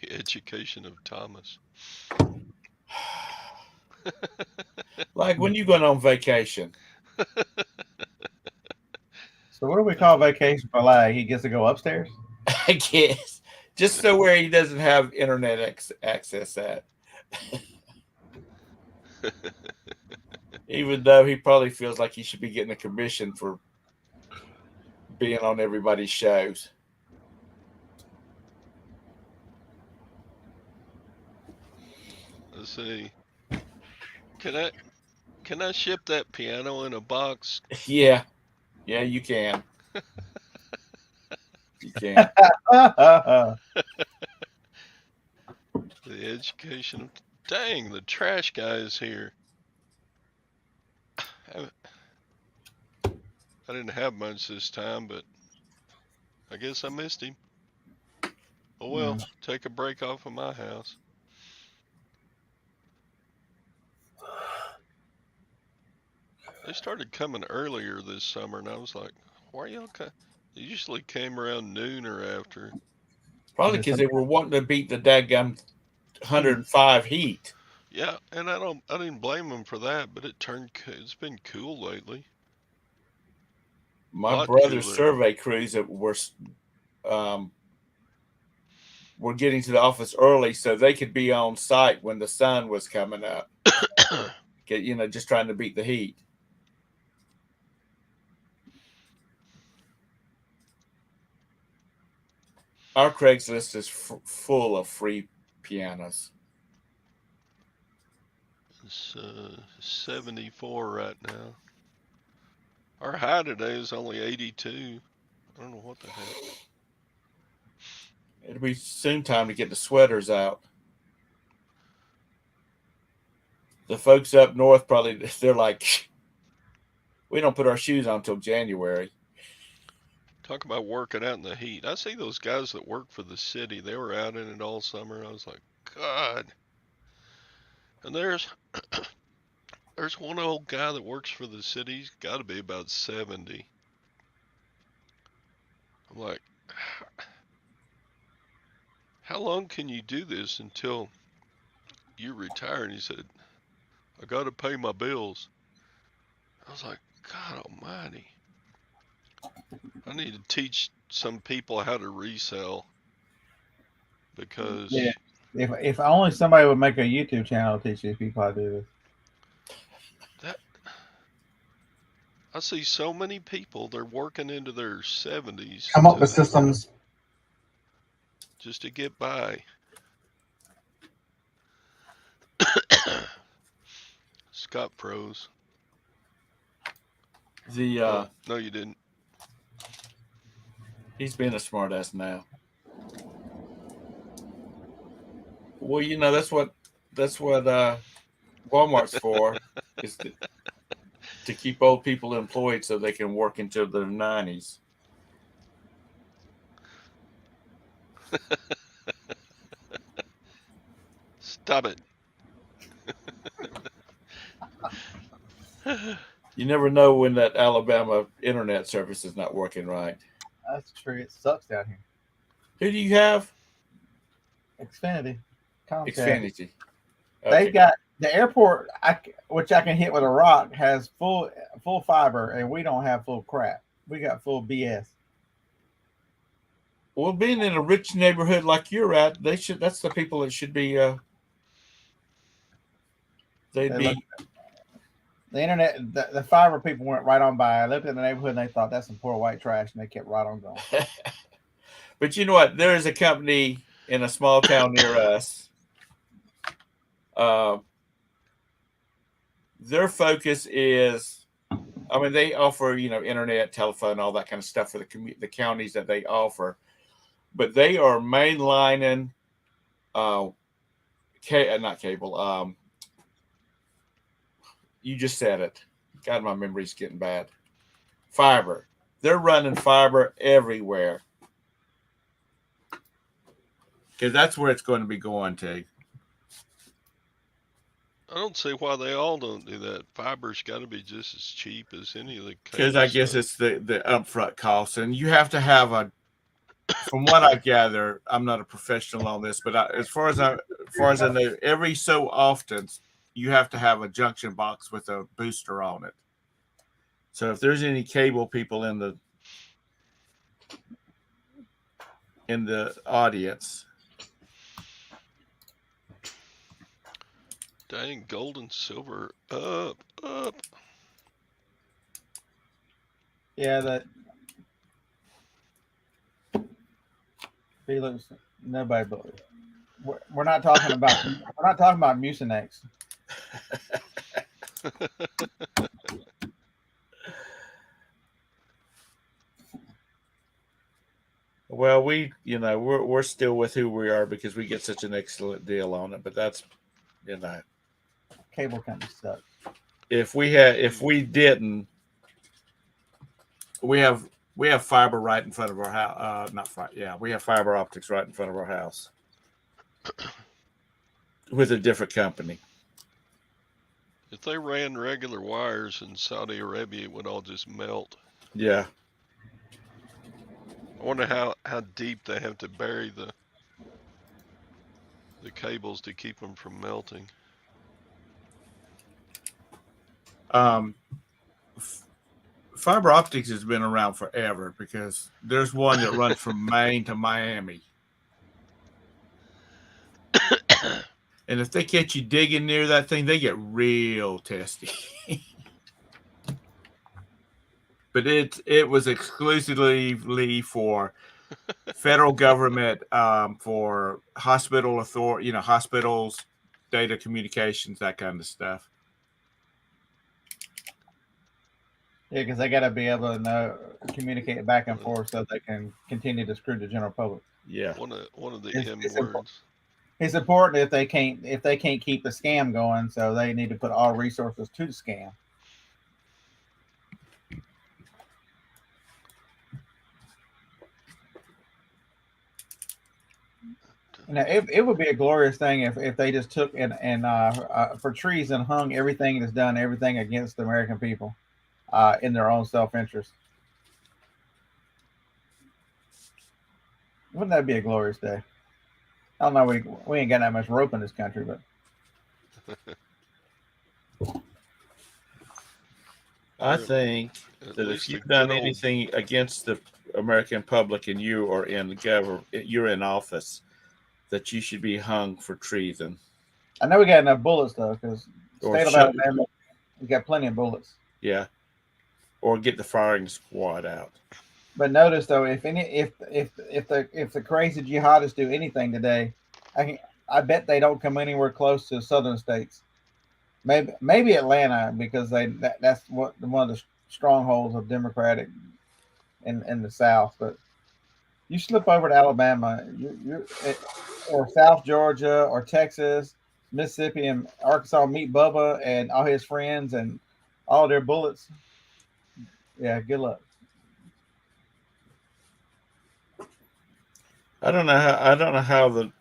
The education of Thomas. Like when you going on vacation. So what do we call vacation for Lag? He gets to go upstairs? I guess. Just so where he doesn't have internet access at. Even though he probably feels like he should be getting a commission for being on everybody's shows. Let's see. Can I ship that piano in a box? Yeah, you can. You can. The education of... Dang, the trash guy is here. I didn't have much this time, but I guess I missed him. Oh well, take a break off of my house. They started coming earlier this summer, and I was like, why are y'all coming? They usually came around noon or after. Probably because they were wanting to beat the daggum 105 heat. Yeah, and I didn't blame them for that, but it's been cool lately. My brother's survey crews that were getting to the office early so they could be on site when the sun was coming up. Just trying to beat the heat. Our Craigslist is full of free pianos. It's 74 right now. Our high today is only 82. I don't know what the heck. It'll be soon time to get the sweaters out. The folks up north they're like, we don't put our shoes on until January. Talk about working out in the heat. I see those guys that work for the city. They were out in it all summer. I was like, God. And there's one old guy that works for the city. He's got to be about 70. I'm like, how long can you do this until you retire? And he said, I got to pay my bills. I was like, God almighty. I need to teach some people how to resell, because if only somebody would make a YouTube channel to teach these people how to do this. I see so many people, they're working into their 70s Come up with systems. just to get by. Scott froze. The No, you didn't. he's being a smartass now. Well, you know that's what Walmart's for, is to keep old people employed so they can work until their 90s. Stop it. You never know when that Alabama internet service is not working right. That's true. It sucks down here. Who do you have? Xfinity. Comcast. Xfinity. They've got the airport, which I can hit with a rock, has full fiber, and we don't have full crap. We got full BS. Well, being in a rich neighborhood like you're at, that's the people that should be. They'd be. The internet, the fiber people went right on by. I looked at the neighborhood and they thought that's some poor white trash, and they kept right on going. But you know what? There is a company in a small town near us. Their focus is, I mean, they offer, internet, telephone, all that kind of stuff for the counties that they offer, but they are mainlining, not cable. You just said it. God, my memory's getting bad. Fiber. They're running fiber everywhere. Because that's where it's going to be going to. I don't see why they all don't do that. Fiber's got to be just as cheap as any of the. Because I guess it's the upfront cost, and you have to have a. From what I gather, I'm not a professional on this, but as far as I know, every so often you have to have a junction box with a booster on it. So if there's any cable people in the audience. Dang, gold and silver up. Yeah, that Felix, nobody believes. We're not talking about Mucinex. Well, we're still with who we are because we get such an excellent deal on it. But that's, Cable company sucks. If we didn't, we have fiber right in front of our house. We have fiber optics right in front of our house with a different company. If they ran regular wires in Saudi Arabia, it would all just melt. Yeah. I wonder how deep they have to bury the cables to keep them from melting. Fiber optics has been around forever because there's one that runs from Maine to Miami. And if they catch you digging near that thing, they get real testy. But it was exclusively for federal government, for hospital authority, hospitals, data communications, that kind of stuff. Yeah, because they got to be able to communicate back and forth so they can continue to screw the general public. Yeah. One of the M words. It's important if they can't keep the scam going, so they need to put all resources to the scam. It would be a glorious thing if they just took and for treason hung everything that's done everything against the American people in their own self-interest. Wouldn't that be a glorious day? I don't know. We ain't got that much rope in this country, but I think that if you've done anything against the American public and you are in the government, you're in office, that you should be hung for treason. I know we got enough bullets though, because state of Alabama, we got plenty of bullets. Yeah, or get the firing squad out. But notice though, if the crazy jihadists do anything today, I bet they don't come anywhere close to southern states. Maybe Atlanta, because that's one of the strongholds of Democratic in the South. But you slip over to Alabama, or South Georgia or Texas, Mississippi, and Arkansas, meet Bubba and all his friends and all their bullets. Yeah, good luck. I don't know how the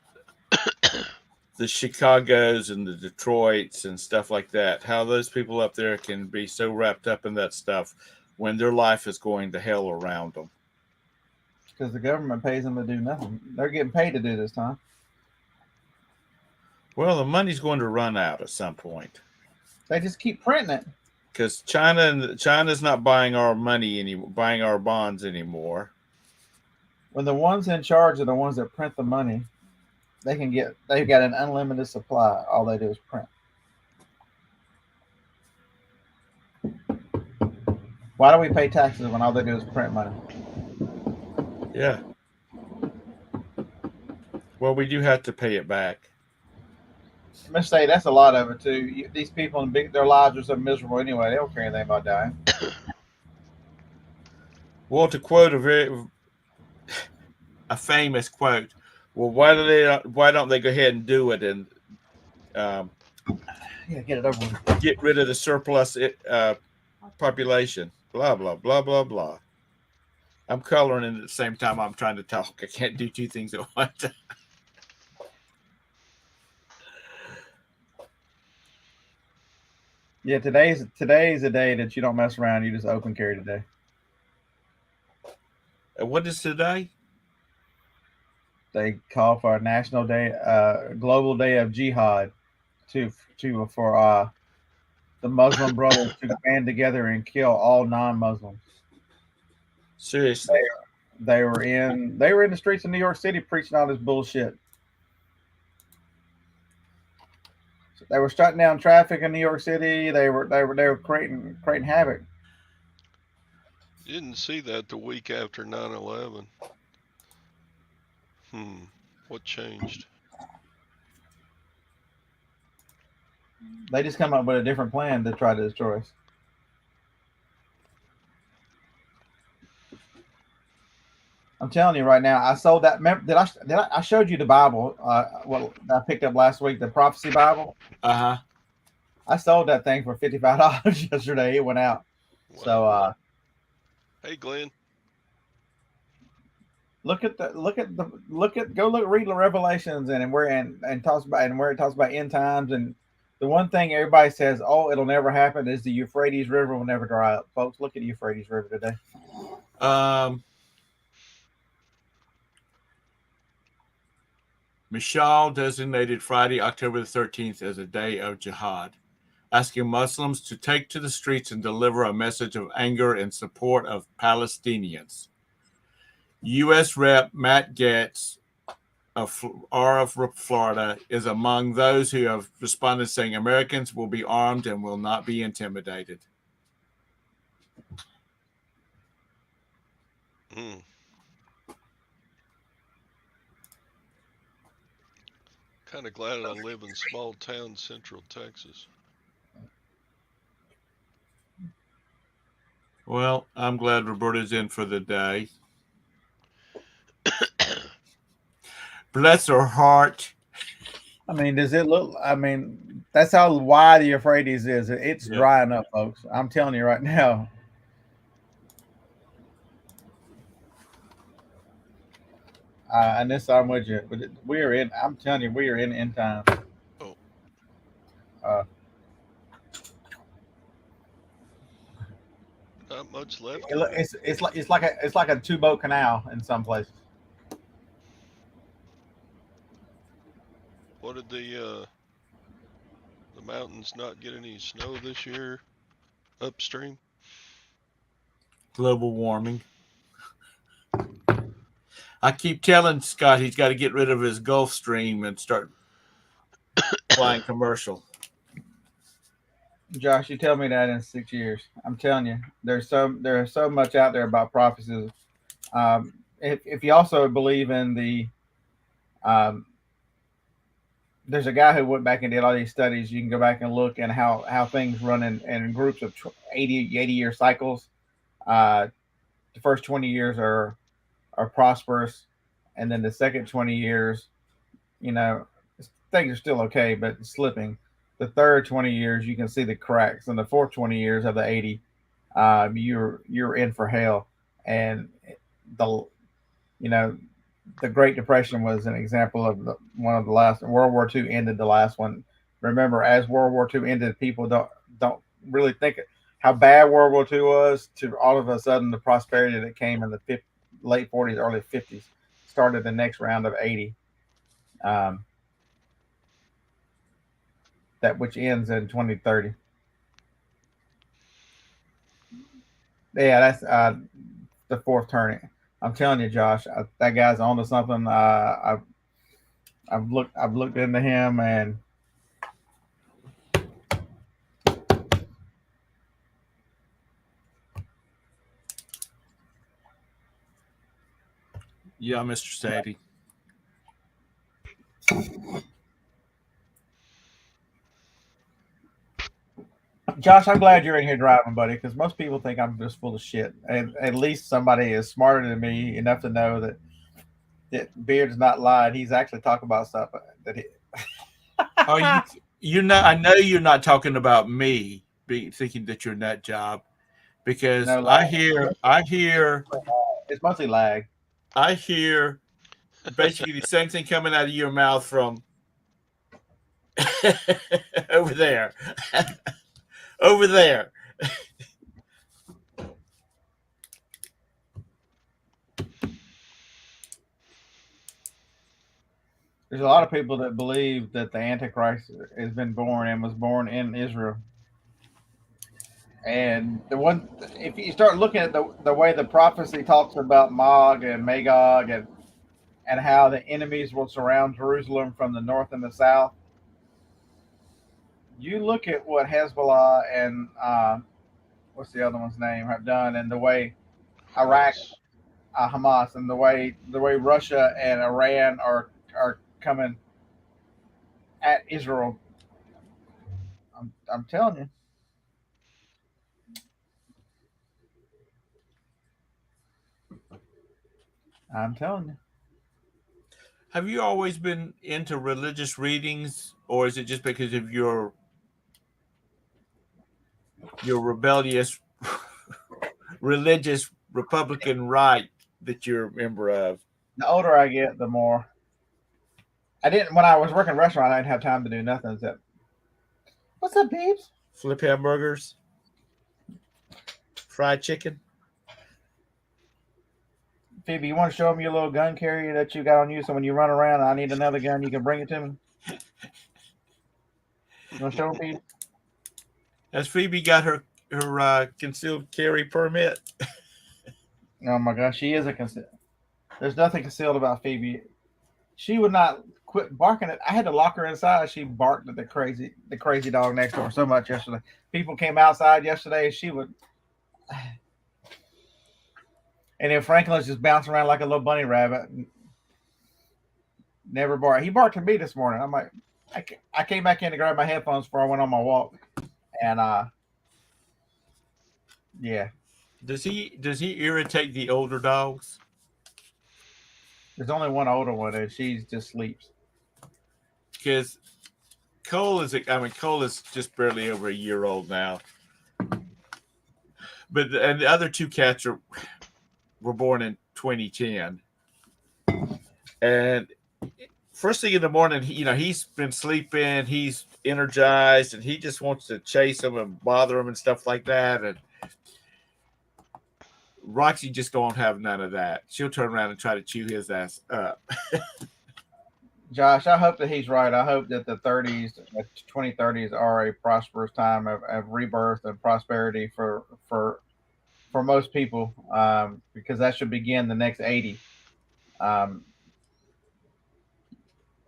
Chicagos and the Detroits and stuff like that, how those people up there can be so wrapped up in that stuff when their life is going to hell around them. Because the government pays them to do nothing. They're getting paid to do this time. Well, the money's going to run out at some point. They just keep printing it. Because China's not buying our money anymore, buying our bonds anymore. When the ones in charge are the ones that print the money, they've got an unlimited supply. All they do is print. Why do we pay taxes when all they do is print money? Yeah. Well, we do have to pay it back. I must say that's a lot of it too. These people their lives are so miserable anyway. They don't care anything about dying. Well, to quote a famous quote, well, why don't they go ahead and do it and Yeah, get it over with. get rid of the surplus population? Blah blah blah blah blah. I'm coloring in at the same time I'm trying to talk. I can't do two things at once. Yeah, today's a day that you don't mess around. You just open carry today. What is today? They call for a national day, global day of jihad, for the Muslim brothers to band together and kill all non-Muslims. Seriously. They were in the streets of New York City preaching all this bullshit. So they were shutting down traffic in New York City. They were creating havoc. Didn't see that the week after 9/11. What changed? They just come up with a different plan to try to destroy us. I'm telling you right now, I sold that. I showed you the Bible? What I picked up last week, the Prophecy Bible. Uh-huh. I sold that thing for $55 yesterday. It went out. Wow. So Hey, Glenn. read Revelations and where it talks about end times, and the one thing everybody says, oh, it'll never happen, is the Euphrates River will never dry up. Folks, look at the Euphrates River today. Michal designated Friday, October the 13th as a day of jihad, asking Muslims to take to the streets and deliver a message of anger in support of Palestinians. U.S. Rep. Matt Gaetz of Florida is among those who have responded, saying Americans will be armed and will not be intimidated. Kind of glad I live in small town Central Texas. Well, I'm glad Roberta's in for the day. Bless her heart. I mean, does it look? I mean, that's how wide the Euphrates is. It's drying up, folks. I'm telling you right now. And this I'm with you. But we are in. I'm telling you, we are in end time. Oh. Not much left. It's like a 2-boat canal in some places. What did the mountains not get any snow this year upstream? Global warming. I keep telling Scott he's got to get rid of his Gulf Stream and start flying commercial. Josh, you tell me that in 6 years. I'm telling you, there's so much out there about prophecies. If you also believe in um, there's a guy who went back and did all these studies. You can go back and look and how things run in groups of 80 year cycles. Uh, the first 20 years are prosperous, and then the second 20 years, you know, things are still okay, but slipping. The third 20 years, you can see the cracks, and the fourth 20 years of the 80, you're in for hell. And the you know the Great Depression was an example of one of the last. World War II ended the last one. Remember, as World War II ended, people don't really think how bad World War II was. To all of a sudden, the prosperity that came in the late 40s, early 50s started the next round of 80. Um, that which ends in 2030. Yeah, that's the fourth turning. I'm telling you, Josh, that guy's onto something. I've looked into him, and Yeah, Mr. Sadie. Josh, I'm glad you're in here driving, buddy, because most people think I'm just full of shit. And at least somebody is smarter than me enough to know that Beard's not lying. He's actually talking about stuff that he. Oh, you know, I know you're not talking about me thinking that you're nut job because No lag. It's mostly lag. I hear basically the same thing coming out of your mouth from over there, over there. There's a lot of people that believe that the Antichrist has been born and was born in Israel. And the one, if you start looking at the way the prophecy talks about Mog and Magog and how the enemies will surround Jerusalem from the north and the south, you look at what Hezbollah and what's the other one's name have done, and the way Iraq, Hamas. Hamas, and the way Russia and Iran are coming at Israel. I'm telling you, I'm telling you. Have you always been into religious readings, or is it just because of your rebellious religious Republican right that you're a member of? The older I get, the more I didn't. When I was working a restaurant, I didn't have time to do nothing except what's up, babes? Flip hamburgers, fried chicken. Phoebe, you want to show me your little gun carrier that you got on you? So when you run around, and I need another gun, you can bring it to me. You want to show me, Phoebe? Has Phoebe got her concealed carry permit? Oh my gosh, she is a concealed. There's nothing concealed about Phoebe. She would not quit barking at. I had to lock her inside. She barked at the crazy dog next door so much yesterday. People came outside yesterday. She would, and then Franklin's just bouncing around like a little bunny rabbit. Never barked. He barked at me this morning. I'm like, I came back in to grab my headphones before I went on my walk, and yeah, Does he irritate the older dogs? there's only one older one, and she just sleeps. Because Cole is just barely over a year old now. And the other two cats were born in 2010. And first thing in the morning, he's been sleeping, he's energized, and he just wants to chase them and bother them and stuff like that. And Roxy just don't have none of that. She'll turn around and try to chew his ass up. Josh, I hope that he's right. I hope that the 2030s are a prosperous time of rebirth and prosperity for most people, because that should begin the next 80.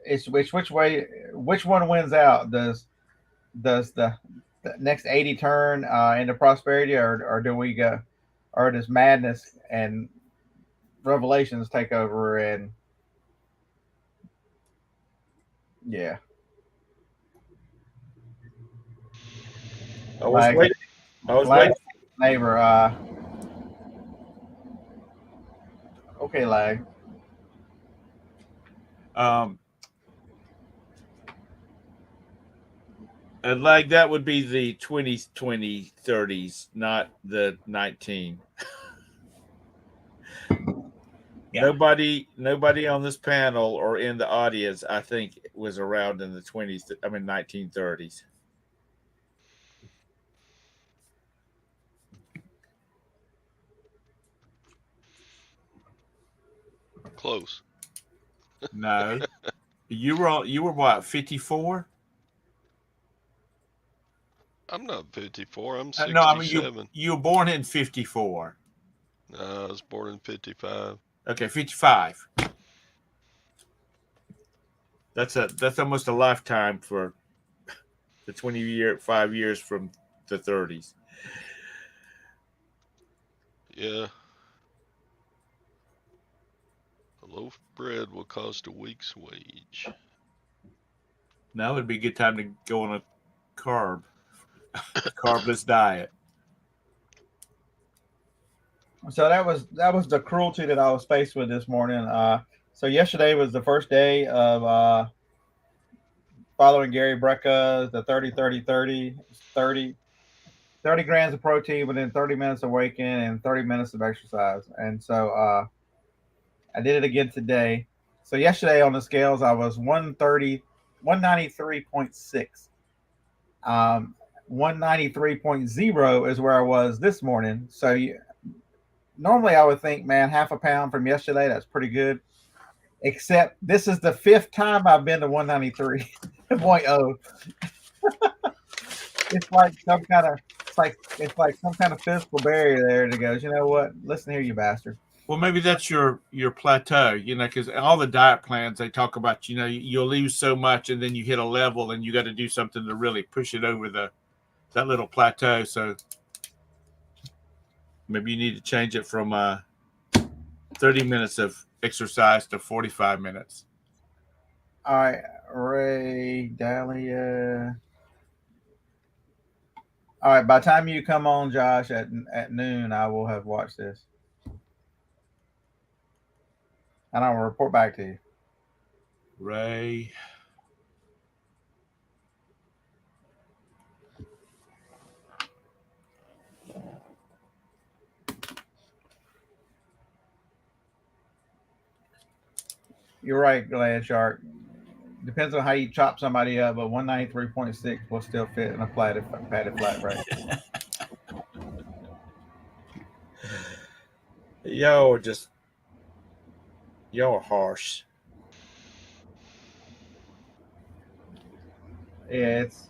It's which one wins out? Does the the next 80 turn into prosperity, or do we go, or does madness and revelations take over? And yeah, I was like waiting. I was lag waiting. neighbor. Okay, lag. Um, and like that would be the 2020 30s, not the 19. Yeah. Nobody on this panel or in the audience, I think, was around in the 20s. I mean, 1930s. Close. No, you were what, 54? I'm not 54. I'm No, I mean you 67. you were born in 54. No, I was born in 55. Okay, 55. That's almost a lifetime for the 5 years from the 30s. Yeah. A loaf of bread will cost a week's wage. Now would be a good time to go on a carbless diet. So that was the cruelty that I was faced with this morning. So yesterday was the first day of following Gary Brecka's the 30 grams of protein within 30 minutes of waking and 30 minutes of exercise. And so I did it again today. So yesterday on the scales, I was 130, 193.6. 193.0 is where I was this morning. So normally I would think, man, half a pound from yesterday, that's pretty good. Except this is the 5th time I've been to 193.0. It's like some kind of it's like some kind of physical barrier there that goes, you know what? Listen here, you bastard. Well, maybe that's your plateau, because all the diet plans they talk about, you'll lose so much and then you hit a level and you got to do something to really push it over that little plateau. So maybe you need to change it from 30 minutes of exercise to 45 minutes. All right, Ray Dahlia. All right, by the time you come on, Josh, at noon, I will have watched this. And I will report back to you. Ray. You're right, Glad Shark. Depends on how you chop somebody up, but 193.6 will still fit in a padded flat rate. Y'all are harsh. Yeah, it's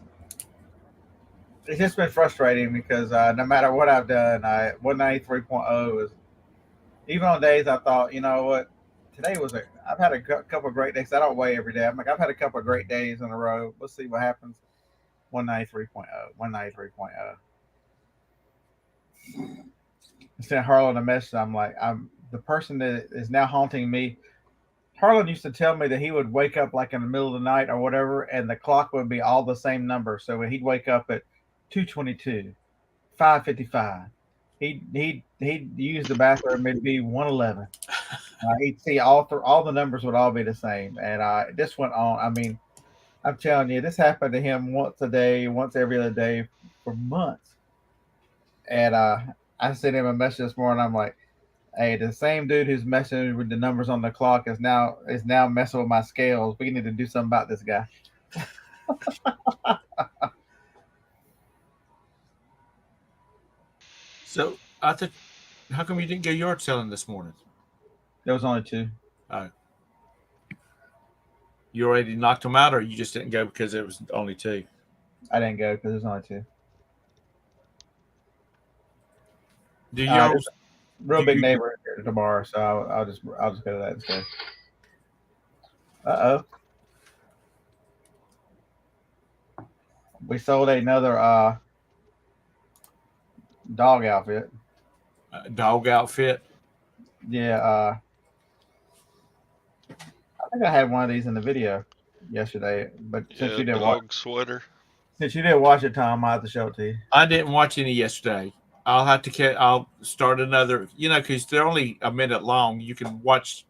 just been frustrating because no matter what I've done, 193.0 is, even on days I thought, you know what, I've had a couple of great days. I don't weigh every day. I'm like, I've had a couple of great days in a row. Let's see what happens. 193.0, 193.0. I sent Harlan a message. I'm the person that is now haunting me. Harlan used to tell me that he would wake up like in the middle of the night or whatever, and the clock would be all the same number. So he'd wake up at 2:22, 5:55. He'd use the bathroom. It'd be 1:11. He'd see all the numbers would all be the same, and this went on. I mean, I'm telling you, this happened to him once a day, once every other day for months. And I sent him a message this morning. I'm like, hey, the same dude who's messing with the numbers on the clock is now messing with my scales. We need to do something about this guy. So I thought, how come you didn't go yard selling this morning? There was only 2. You already knocked them out, or you just didn't go because it was only 2? I didn't go because there's only 2. Do y'all real big neighbor here tomorrow, so I'll just go to that instead. We sold another dog outfit. Dog outfit. Yeah, I think I had one of these in the video yesterday, but Yeah, dog sweater. since you didn't watch it, Tom, I have to show it to you. I didn't watch any yesterday. I'll have to get. I'll start another. Because they're only a minute long. You can watch.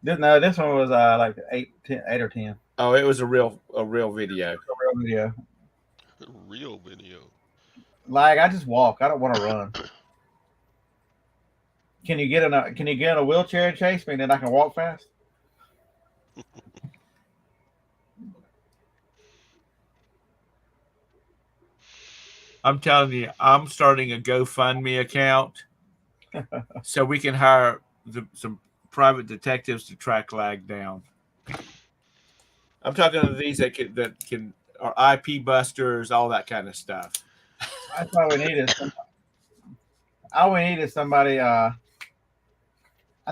This one was like 8 or 10. Oh, it was a real video. A real video. Real video. Like I just walk. I don't want to run. Can you get in a wheelchair and chase me, and then I can walk fast? I'm telling you, I'm starting a GoFundMe account so we can hire some private detectives to track lag down. I'm talking to these that can are IP busters, all that kind of stuff. That's all we need is all we need is somebody. I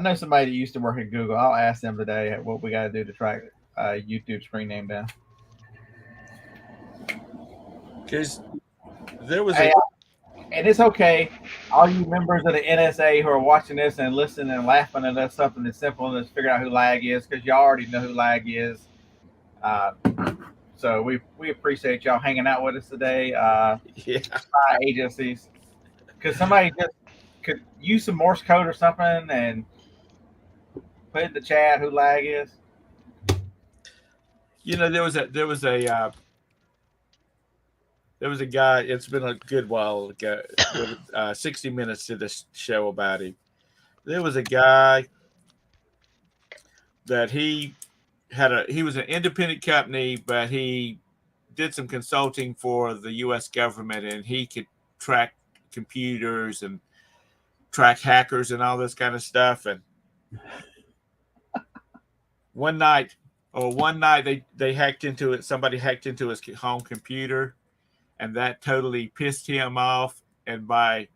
know somebody that used to work at Google. I'll ask them today what we got to do to track YouTube screen name down. Because there was and it's okay. All you members of the NSA who are watching this and listening and laughing at us, something as simple as figuring out who lag is, because y'all already know who lag is. So we appreciate y'all hanging out with us today. Spy agencies, because somebody just could use some Morse code or something and put in the chat who lag is. There was a guy. It's been a good while ago. 60 Minutes did this show about him. There was a guy that he was an independent company, but he did some consulting for the U.S. government, and he could track computers and track hackers and all this kind of stuff. And one night they hacked into it. Somebody hacked into his home computer, and that totally pissed him off. And by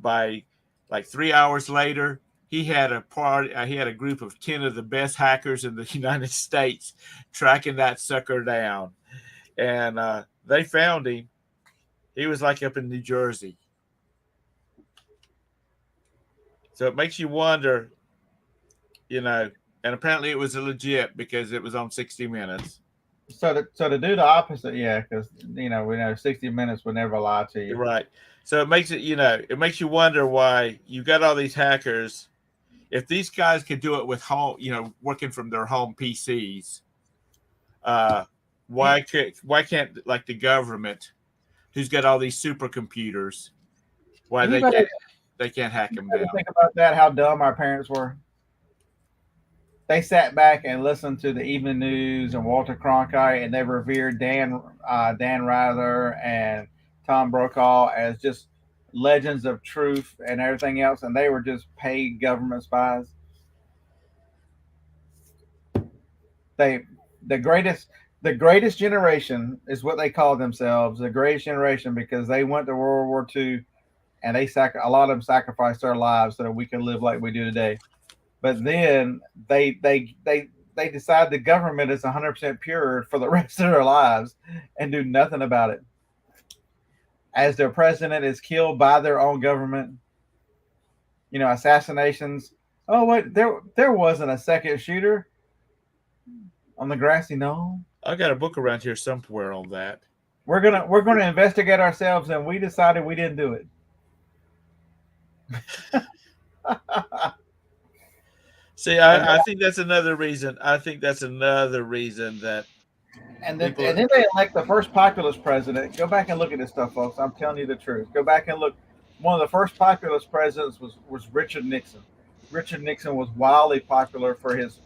like 3 hours later, he had a group of 10 of the best hackers in the United States tracking that sucker down. And they found him. He was like up in New Jersey. So it makes you wonder, and apparently it was legit because it was on 60 Minutes. So to do the opposite, yeah, because we know 60 Minutes would never lie to you. Right. So it makes you wonder why you got all these hackers. If these guys could do it with home, working from their home PCs, why can't like the government, who's got all these supercomputers, why they can't hack them down? Think about that. How dumb our parents were. They sat back and listened to the evening news and Walter Cronkite, and they revered Dan Rather and Tom Brokaw as just legends of truth and everything else, and they were just paid government spies. The greatest generation is what they call themselves, the greatest generation, because they went to World War II, and a lot of them sacrificed their lives so that we can live like we do today. But then they decide the government is 100% pure for the rest of their lives and do nothing about it. As their president is killed by their own government, assassinations. Oh, wait, there wasn't a second shooter on the grassy knoll. I got a book around here somewhere on that. We're gonna investigate ourselves, and we decided we didn't do it. See, I think that's another reason. That. And then they elect the first populist president. Go back and look at this stuff, folks. I'm telling you the truth. Go back and look. One of the first populist presidents was Richard Nixon. Richard Nixon was wildly popular for his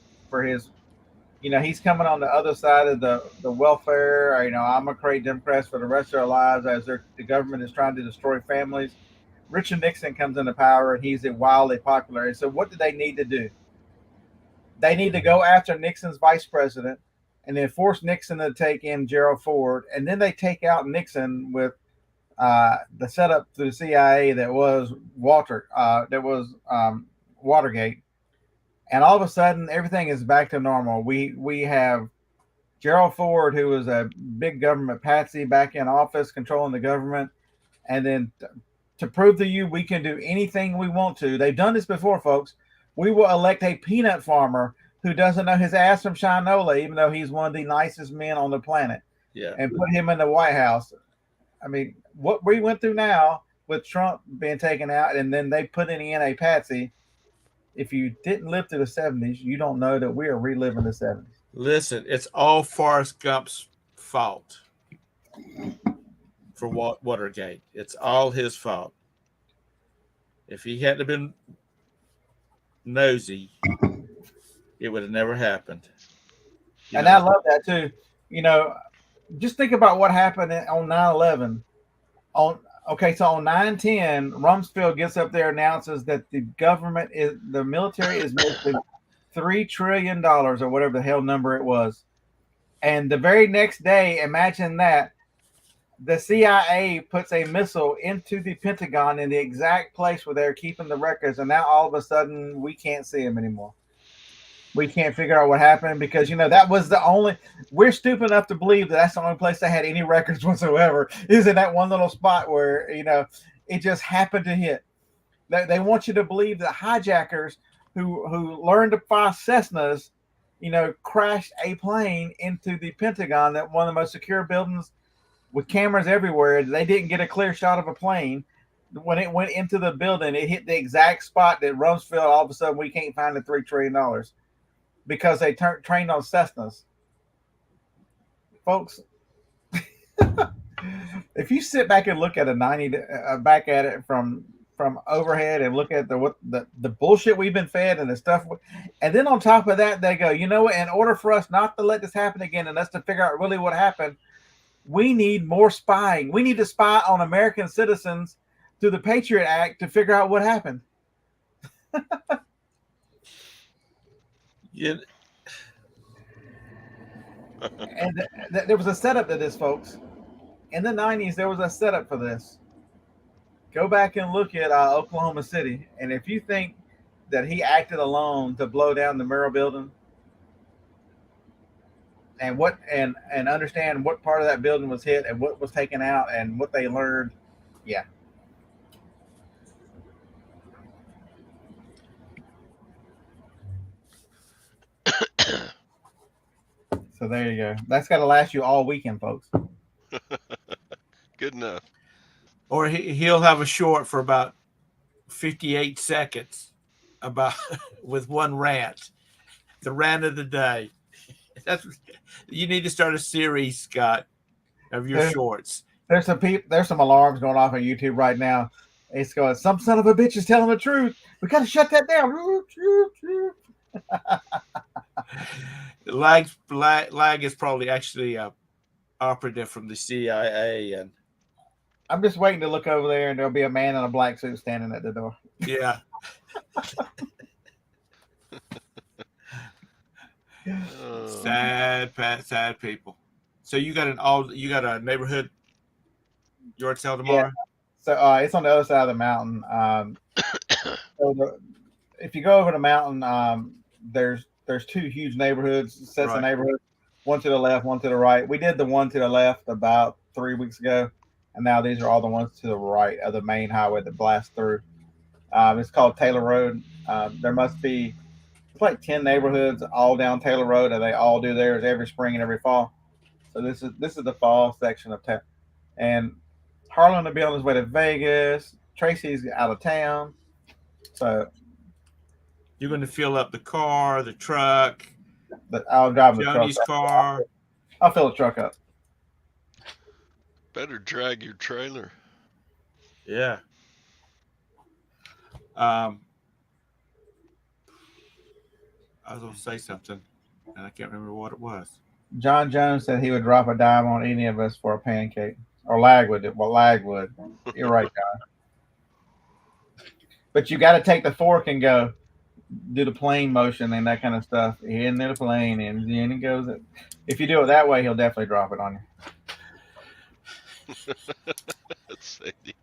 he's coming on the other side of the welfare. I'm going to create Democrats for the rest of their lives as the government is trying to destroy families. Richard Nixon comes into power, and he's wildly popular. And so what do they need to do? They need to go after Nixon's vice president and then force Nixon to take in Gerald Ford. And then they take out Nixon with the setup through the CIA that was Watergate. And all of a sudden, everything is back to normal. We have Gerald Ford, who was a big government patsy back in office, controlling the government, and then to prove to you we can do anything we want to. They've done this before, folks. We will elect a peanut farmer who doesn't know his ass from Shinola, even though he's one of the nicest men on the planet, Yeah. and put him in the White House. I mean, what we went through now with Trump being taken out, and then they putting in a patsy. If you didn't live through the 70s, you don't know that we are reliving the 70s. Listen, it's all Forrest Gump's fault for Watergate. It's all his fault. If he hadn't been nosy, it would have never happened. And I love that too. You know, just think about what happened on 9/11. So on 9/10, Rumsfeld gets up there and announces that the military is making $3 trillion or whatever the hell number it was. And the very next day, imagine that, the CIA puts a missile into the Pentagon in the exact place where they're keeping the records. And now all of a sudden we can't see them anymore. We can't figure out what happened because, that was we're stupid enough to believe that that's the only place they had any records whatsoever, is in that one little spot where, it just happened to hit. They want you to believe that hijackers who learned to fly Cessnas, crashed a plane into the Pentagon, that one of the most secure buildings with cameras everywhere. They didn't get a clear shot of a plane. When it went into the building, it hit the exact spot that Rumsfeld, all of a sudden, we can't find the $3 trillion because they trained on Cessnas. Folks, if you sit back and look at back at it from overhead and look at the bullshit we've been fed and the stuff, and then on top of that, they go, in order for us not to let this happen again and us to figure out really what happened, we need more spying. We need to spy on American citizens through the Patriot Act to figure out what happened. Yeah. And there was a setup to this, folks. In the 90s, there was a setup for this. Go back and look at Oklahoma City, and if you think that he acted alone to blow down the Murrah building, and understand what part of that building was hit and what was taken out and what they learned, yeah. So there you go. That's got to last you all weekend, folks. Good enough. Or he'll have a short for about 58 seconds with one rant, the rant of the day. You need to start a series, Scott, of your shorts. There's some alarms going off on YouTube right now. It's going, some son of a bitch is telling the truth. We got to shut that down. Lag is probably actually a operative from the CIA, and I'm just waiting to look over there, and there'll be a man in a black suit standing at the door. Yeah. Sad people. So you got a neighborhood yard sale tomorrow? Yeah. So it's on the other side of the mountain. If you go over the mountain, there's two huge neighborhoods, sets of neighborhoods, one to the left, one to the right. We did the one to the left about 3 weeks ago, and now these are all the ones to the right of the main highway that blasts through. It's called Taylor Road. There must be like 10 neighborhoods all down Taylor Road, and they all do theirs every spring and every fall. So this is the fall section of town. And Harlan will be on his way to Vegas. Tracy's out of town. So you're going to fill up the car, the truck. I'll drive the Johnny's truck. car. I'll fill the truck up. Better drag your trailer. Yeah. I was going to say something, and I can't remember what it was. John Jones said he would drop a dime on any of us for a pancake. Or Lag would. Well, Lag would. You're right, John. But you got to take the fork and go do the plane motion and that kind of stuff. In the plane, and then he goes. If you do it that way, he'll definitely drop it on you. That's Sadie.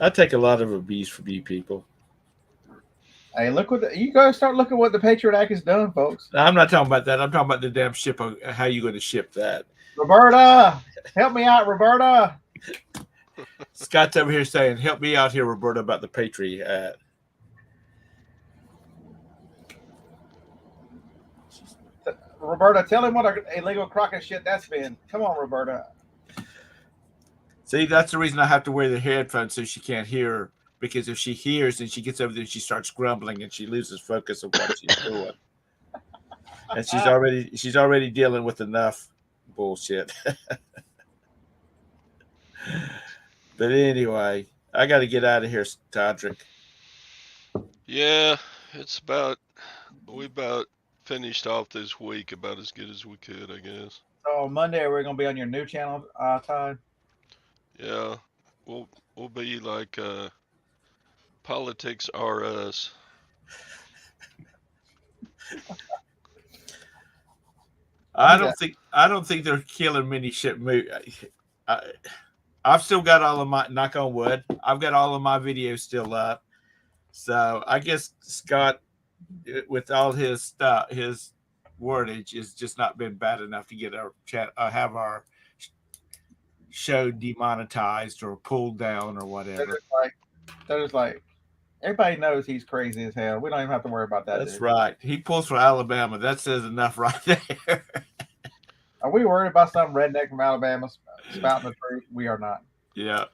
I take a lot of abuse from you people. Hey, look you guys start looking what the Patriot Act has done, folks. I'm not talking about that. I'm talking about the damn ship. How you going to ship that? Roberta, help me out, Roberta. Scott's over here saying, "Help me out here, Roberta, about the Patriot." Roberta, tell him what a illegal crock of shit that's been. Come on, Roberta. See, that's the reason I have to wear the headphones so she can't hear. Because if she hears and she gets over there, she starts grumbling and she loses focus of what she's doing. And she's already dealing with enough bullshit. But anyway, I got to get out of here, Todrick. Yeah, we about finished off this week about as good as we could, I guess. So Monday we're gonna be on your new channel, Todd. Yeah, we'll be like Politics R Us. I don't think they're killing many shit movies. I've still got all of my, knock on wood, I've got all of my videos still up. So I guess Scott, with all his stuff, his wordage, has just not been bad enough to get our chat, have our show demonetized or pulled down or whatever. They're just like everybody knows he's crazy as hell. We don't even have to worry about that. That's right. He pulls from Alabama. That says enough right there. Are we worried about some redneck from Alabama spouting the truth? We are not. Yeah.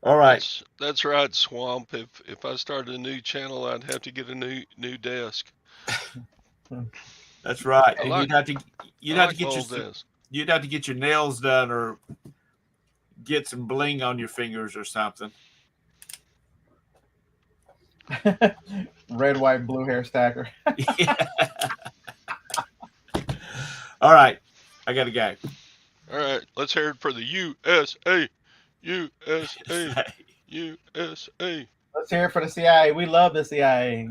All right. That's right, Swamp. If I started a new channel, I'd have to get a new desk. That's right. And you'd have to get your nails done or get some bling on your fingers or something. Red, white, blue hair stacker. All right. I got to go. All right. Let's hear it for the USA. USA. USA. Let's hear it for the CIA. We love the CIA.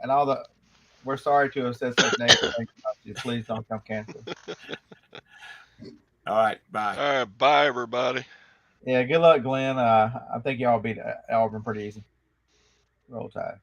And all the... We're sorry to have said such names. Please don't come cancel. All right. Bye. All right. Bye, everybody. Yeah, good luck, Glenn. I think y'all beat Auburn pretty easy. Roll Tide.